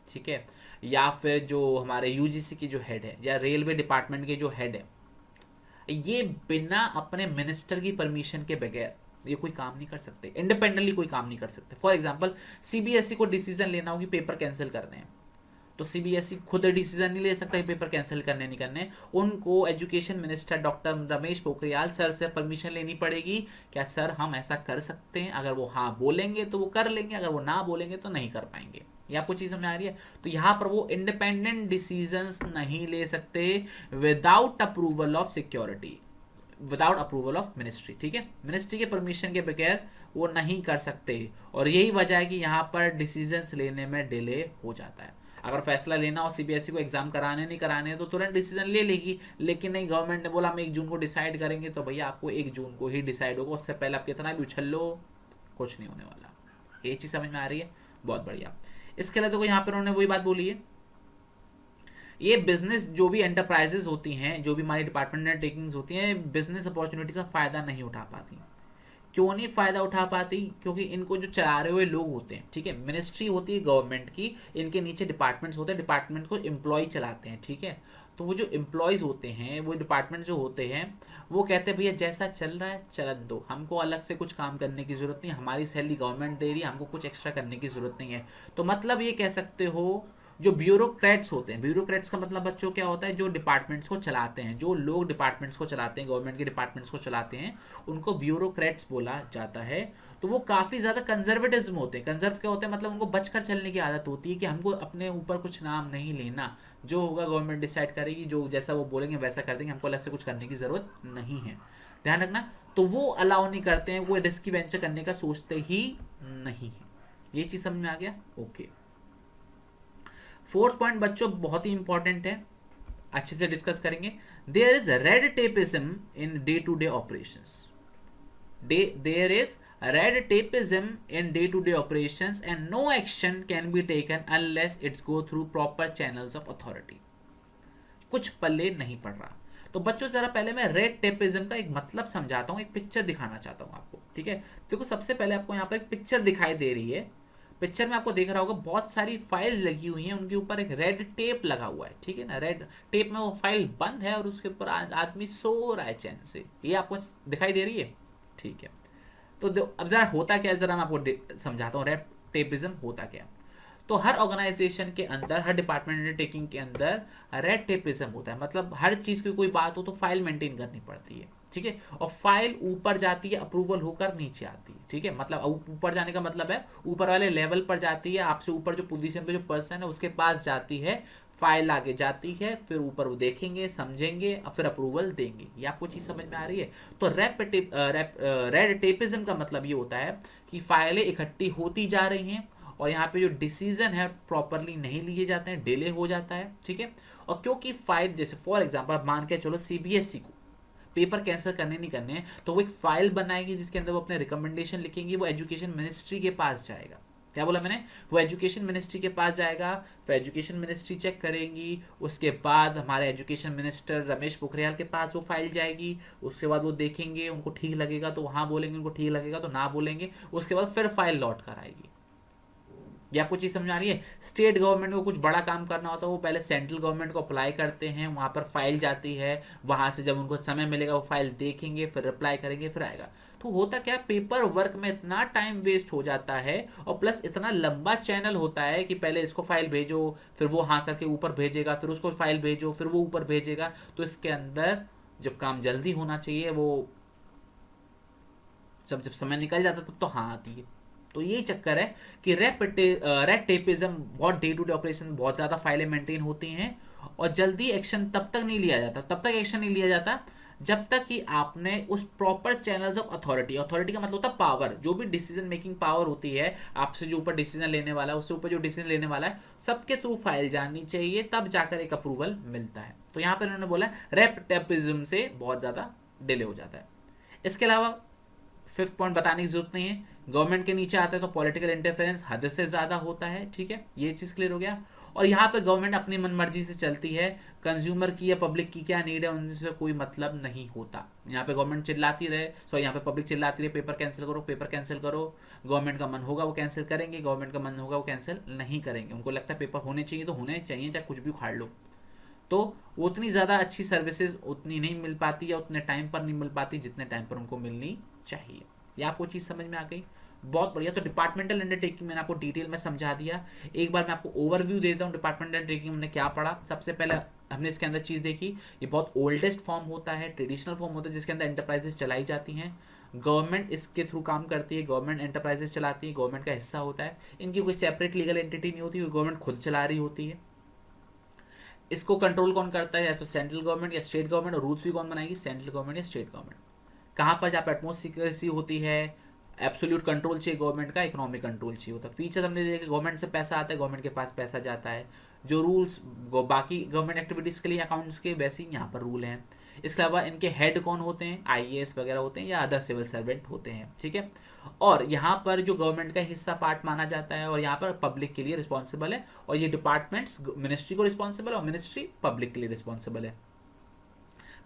ठीक है, या फिर जो हमारे यूजीसी के जो हेड है, या रेलवे डिपार्टमेंट के जो हेड है, ये बिना अपने मिनिस्टर की परमिशन के बगैर ये कोई काम नहीं कर सकते, इंडिपेंडेंटली कोई काम नहीं कर सकते। फॉर एग्जांपल सीबीएसई को डिसीजन लेना हो कि पेपर कैंसिल करने हैं, तो सीबीएसई खुद डिसीजन नहीं ले सकता कि पेपर कैंसिल करने नहीं करने, उनको education minister doctor Ramesh Pokhriyal sir से परमिशन लेनी पड़ेगी, क्या सर हम ऐसा कर सकते हैं। अगर वो हाँ बोलेंगे तो वो कर लेंगे, अगर वो ना बोलेंगे तो नहीं कर पाएंगे। ये आपको चीज समझ आ रही है। तो यहाँ पर वो इंडिपेंडेंट डिसीजंस नहीं ले सकते without approval of security, without approval of ministry, ठीक है, मिनिस्ट्री के परमिशन के बगैर वो नहीं कर सकते। और यही वजह है कि यहाँ पर डिसीजंस लेने में डिले हो जाता है। अगर फैसला लेना हो सीबीएसई को एग्जाम कराने नहीं कराने तो तुरंत डिसीजन ले लेगी, लेकिन नहीं, गवर्नमेंट ने बोला हम 1 जून को डिसाइड करेंगे, तो भैया आपको 1 जून को ही डिसाइड होगा, उससे पहले आप कितना भी उछल लो कुछ नहीं होने वाला। ये चीज समझ में आ रही है, बहुत बढ़िया। इसके अलावा देखो यहाँ पर उन्होंने वही बात बोली है, ये बिजनेस जो भी एंटरप्राइजेस होती हैं, जो भी हमारी डिपार्टमेंटल टेकिंग्स होती हैं, बिजनेस अपॉर्चुनिटी का फायदा नहीं उठा पाती। क्यों नहीं फायदा उठा पाती, क्योंकि इनको जो चला रहे हुए लोग होते हैं, ठीक है, मिनिस्ट्री होती है गवर्नमेंट की, इनके नीचे डिपार्टमेंट्स होते हैं, डिपार्टमेंट को एम्प्लॉय चलाते हैं, ठीक है। तो वो जो एम्प्लॉयज होते हैं, वो डिपार्टमेंट जो होते हैं, वो कहते हैं भैया जैसा चल रहा है चलन दो, हमको अलग से कुछ काम करने की जरूरत नहीं, हमारी सैलरी गवर्नमेंट दे रही है, हमको कुछ एक्स्ट्रा करने की जरूरत नहीं है। तो मतलब ये कह सकते हो जो ब्यूरोक्रेट्स होते हैं, ब्यूरोक्रेट्स का मतलब बच्चों क्या होता है, जो डिपार्टमेंट्स को चलाते हैं, जो लोग डिपार्टमेंट्स को चलाते हैं, गवर्नमेंट के डिपार्टमेंट्स को चलाते हैं, उनको ब्यूरोक्रेट्स बोला जाता है। तो वो काफी ज्यादा कंजर्वेटिज्म होते हैं। कंजर्व क्या होते हैं, मतलब उनको बचकर चलने की आदत होती है कि हमको अपने ऊपर कुछ नाम नहीं लेना, जो होगा गवर्नमेंट डिसाइड करेगी, जो जैसा वो बोलेंगे वैसा कर देंगे, हमको अलग से कुछ करने की जरूरत नहीं है, ध्यान रखना। तो वो अलाउ नहीं करते हैं, वो रिस्की वेंचर करने का सोचते ही नहीं है। ये चीज समझ में आ गया, ओके। 4th पॉइंट बच्चों बहुत ही इंपॉर्टेंट है, अच्छे से डिस्कस करेंगे। There is red tapism in day to day operations, there is red tapeism in day-to-day operations and no action can be taken unless it's go through proper channels of authority। कुछ पल्ले नहीं पड़ रहा। तो बच्चों जरा पहले मैं रेड टेपिज्म का एक मतलब समझाता हूँ, एक पिक्चर दिखाना चाहता हूँ आपको, ठीक है। देखो सबसे पहले आपको यहाँ पर एक पिक्चर दिखाई दे रही है। पिक्चर में आपको देख रहा होगा बहुत सारी फाइल लगी हुई हैं, उनके ऊपर एक रेड टेप लगा हुआ है, ठीक है ना। रेड टेप में वो फाइल बंद है और उसके ऊपर आदमी सो रहा है चैन से, ये आपको दिखाई दे रही है, ठीक है। तो अब जरा होता क्या है, जरा मैं आपको समझाता हूँ रेड टेपिज्म होता क्या। तो हर ऑर्गेनाइजेशन के अंदर, हर डिपार्टमेंट अंडरटेकिंग के अंदर रेड टेपिज्म होता है। मतलब हर चीज की कोई बात हो तो फाइल मेंटेन करनी पड़ती है, ठीक है। और फाइल ऊपर जाती है, अप्रूवल होकर नीचे आती है, ठीक है। मतलब ऊपर जाने का मतलब है ऊपर वाले लेवल पर जाती है, आपसे ऊपर जो पोजीशन पे जो पर्सन है उसके पास जाती है, फाइल आगे जाती है, फिर ऊपर वो देखेंगे, समझेंगे और फिर अप्रूवल देंगे। ये आपको चीज समझ में आ रही है। तो रेड टेपिज्म का मतलब ये होता है कि फाइलें इकट्ठी होती जा रही हैं और यहाँ पे जो डिसीजन है प्रॉपरली नहीं लिए जाते हैं, डिले हो जाता है, ठीक है। और क्योंकि फाइल, जैसे फॉर एग्जांपल आप मान के चलो सीबीएसई को पेपर कैंसिल करने नहीं करने हैं, तो वो एक फाइल बनाएगी जिसके अंदर वो अपने रिकमेंडेशन लिखेंगी, वो एजुकेशन मिनिस्ट्री के पास जाएगा। क्या बोला मैंने, वो एजुकेशन मिनिस्ट्री के पास जाएगा, फिर एजुकेशन मिनिस्ट्री चेक करेंगी, उसके बाद हमारे एजुकेशन मिनिस्टर रमेश पोखरियाल के पास वो फाइल जाएगी, उसके बाद वो देखेंगे, उनको ठीक लगेगा तो हाँ बोलेंगे, उनको ठीक लगेगा तो ना बोलेंगे, उसके बाद फिर फाइल लौट कर आएगी। ये आपको चीज समझ आ रही है। स्टेट गवर्नमेंट को कुछ बड़ा काम करना होता है, वो पहले सेंट्रल गवर्नमेंट को अप्लाई करते हैं, वहां पर फाइल जाती है, वहां से जब उनको समय मिलेगा वो फाइल देखेंगे, फिर रिप्लाई करेंगे, फिर आएगा। तो होता क्या, पेपर वर्क में इतना टाइम वेस्ट हो जाता है और प्लस इतना लंबा चैनल होता है कि पहले इसको फाइल भेजो, फिर वो हाँ करके ऊपर भेजेगा, फिर उसको फाइल भेजो, फिर वो ऊपर भेजेगा। तो इसके अंदर जब काम जल्दी होना चाहिए वो जब समय निकल जाता तब तो हाँ आती है। तो ये चक्कर है कि रेड टेपिज्म बहुत डे टू डे ऑपरेशन, बहुत ज्यादा फाइलें मेंटेन होती हैं और जल्दी एक्शन तब तक नहीं लिया जाता, तब तक एक्शन नहीं लिया जाता जब तक कि आपने उस proper channels of authority, authority का मतलब होता है पावर, जो भी डिसीजन मेकिंग पावर होती है, आपसे जो ऊपर डिसीजन लेने वाला है, उससे ऊपर जो डिसीजन लेने वाला है, सबके थ्रू फाइल जानी चाहिए, तब जाकर एक अप्रूवल मिलता है। तो यहां पर उन्होंने बोला रेड टेपिज्म से बहुत ज्यादा डिले हो जाता है। इसके अलावा फिफ्थ पॉइंट बताने की जरूरत नहीं है, गवर्नमेंट के नीचे आता है तो पॉलिटिकल इंटरफेरेंस हद से ज्यादा होता है, ठीक है। ये चीज क्लियर हो गया। और यहाँ पे गवर्नमेंट अपनी मनमर्जी से चलती है, कंज्यूमर की या पब्लिक की क्या नीड है उनसे कोई मतलब नहीं होता। यहाँ पे गवर्नमेंट चिल्लाती रहे, सॉरी यहाँ पे पब्लिक चिल्लाती रहे पेपर कैंसिल करो, पेपर कैंसिल करो, गवर्नमेंट का मन होगा वो कैंसिल करेंगे, गवर्नमेंट का मन होगा वो कैंसिल नहीं करेंगे। उनको लगता है पेपर होने चाहिए तो होने चाहिए, चाहे कुछ भी उखाड़ लो। तो उतनी ज्यादा अच्छी सर्विसेज उतनी नहीं मिल पाती या उतने टाइम पर नहीं मिल पाती जितने टाइम पर उनको मिलनी चाहिए। ये आपको चीज समझ में आ गई, बहुत बढ़िया। तो डिपार्टमेंटल अंडरटेकिंग मैंने आपको डिटेल में समझा दिया। एक बार मैं आपको ओवरव्यू देता हूँ डिपार्टमेंटल अंडरटेकिंग हमने क्या पढ़ा। सबसे पहले हमने इसके अंदर चीज देखी, ये बहुत ओल्डेस्ट फॉर्म होता है, ट्रेडिशनल फॉर्म होता है जिसके अंदर एंटरप्राइजेस चलाई जाती हैं, गवर्नमेंट इसके थ्रू काम करती है, गवर्नमेंट एंटरप्राइजेस चलाती है, गवर्नमेंट का हिस्सा होता है, इनकी कोई सेपरेट लीगल एंटिटी नहीं होती, गवर्नमेंट खुद चला रही होती है। इसको कंट्रोल कौन करता है, या तो सेंट्रल गवर्नमेंट या स्टेट गवर्नमेंट, और रूल्स भी कौन बनाएगी, सेंट्रल गवर्नमेंट या स्टेट गवर्नमेंट। कहाँ पर जहाँ पे एटमोस्ट सिक्योरिटी होती है, एब्सोल्यूट कंट्रोल चाहिए गवर्नमेंट का, इकोनॉमिक कंट्रोल चाहिए होता है। फीचर हमने देखा, गवर्नमेंट से पैसा आता है, गवर्नमेंट के पास पैसा जाता है, जो रूल्स बाकी गवर्नमेंट एक्टिविटीज के लिए अकाउंट्स के वैसे ही यहाँ पर रूल हैं। इसके अलावा इनके हेड कौन होते हैं, आईएएस वगैरह होते हैं या अदर सिविल सर्वेंट होते हैं, ठीक है। और यहाँ पर जो गवर्नमेंट का हिस्सा पार्ट माना जाता है और यहाँ पर पब्लिक के लिए रिस्पॉन्सिबल है, और ये डिपार्टमेंट्स मिनिस्ट्री को रिस्पॉन्सिबल है और मिनिस्ट्री पब्लिक के लिए रिस्पॉन्सिबल है।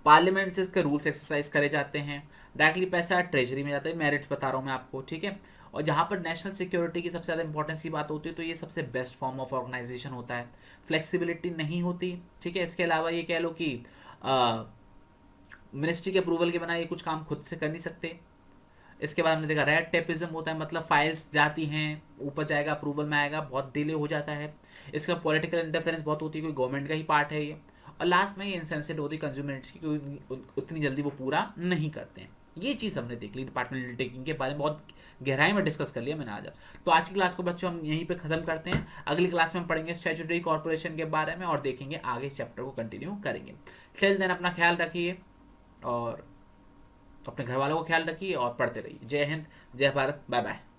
पार्लियामेंट से इसके रूल्स एक्सरसाइज करे जाते हैं, डायरेक्टली पैसा ट्रेजरी में जाता है, मेरिट्स बता रहा हूँ मैं आपको, ठीक है। और जहाँ पर नेशनल सिक्योरिटी की सबसे ज़्यादा इंपॉर्टेंस की बात होती है तो ये सबसे बेस्ट फॉर्म ऑफ ऑर्गेनाइजेशन होता है, फ्लेक्सिबिलिटी नहीं होती, ठीक है। इसके अलावा ये कह लो कि मिनिस्ट्री के अप्रूवल के बिना ये कुछ काम खुद से कर नहीं सकते। इसके बाद हमने देखा रेड टेपिज्म होता है, मतलब फाइल्स जाती हैं, ऊपर जाएगा, अप्रूवल में आएगा, बहुत डिले हो जाता है। इसका पॉलिटिकल इंटरफेरेंस बहुत होती है, कोई गवर्नमेंट का ही पार्ट है ये। और लास्ट में ये इंसेंसिटिव होती है कंज्यूमर की, क्योंकि उतनी जल्दी वो पूरा नहीं करते हैं। ये चीज़ हमने देख ली, डिपार्टमेंटल अंडरटेकिंग के बारे में बहुत गहराई में डिस्कस कर लिया मैंने आज। तो आज की क्लास को बच्चों हम यहीं पे खत्म करते हैं, अगली क्लास में हम पढ़ेंगे स्टैट्यूटरी कॉर्पोरेशन के बारे में और देखेंगे आगे चैप्टर को कंटिन्यू करेंगे। टिल देन अपना ख्याल रखिए और अपने घर वालों को ख्याल रखिए और पढ़ते रहिए। जय हिंद, जय भारत, बाय बाय।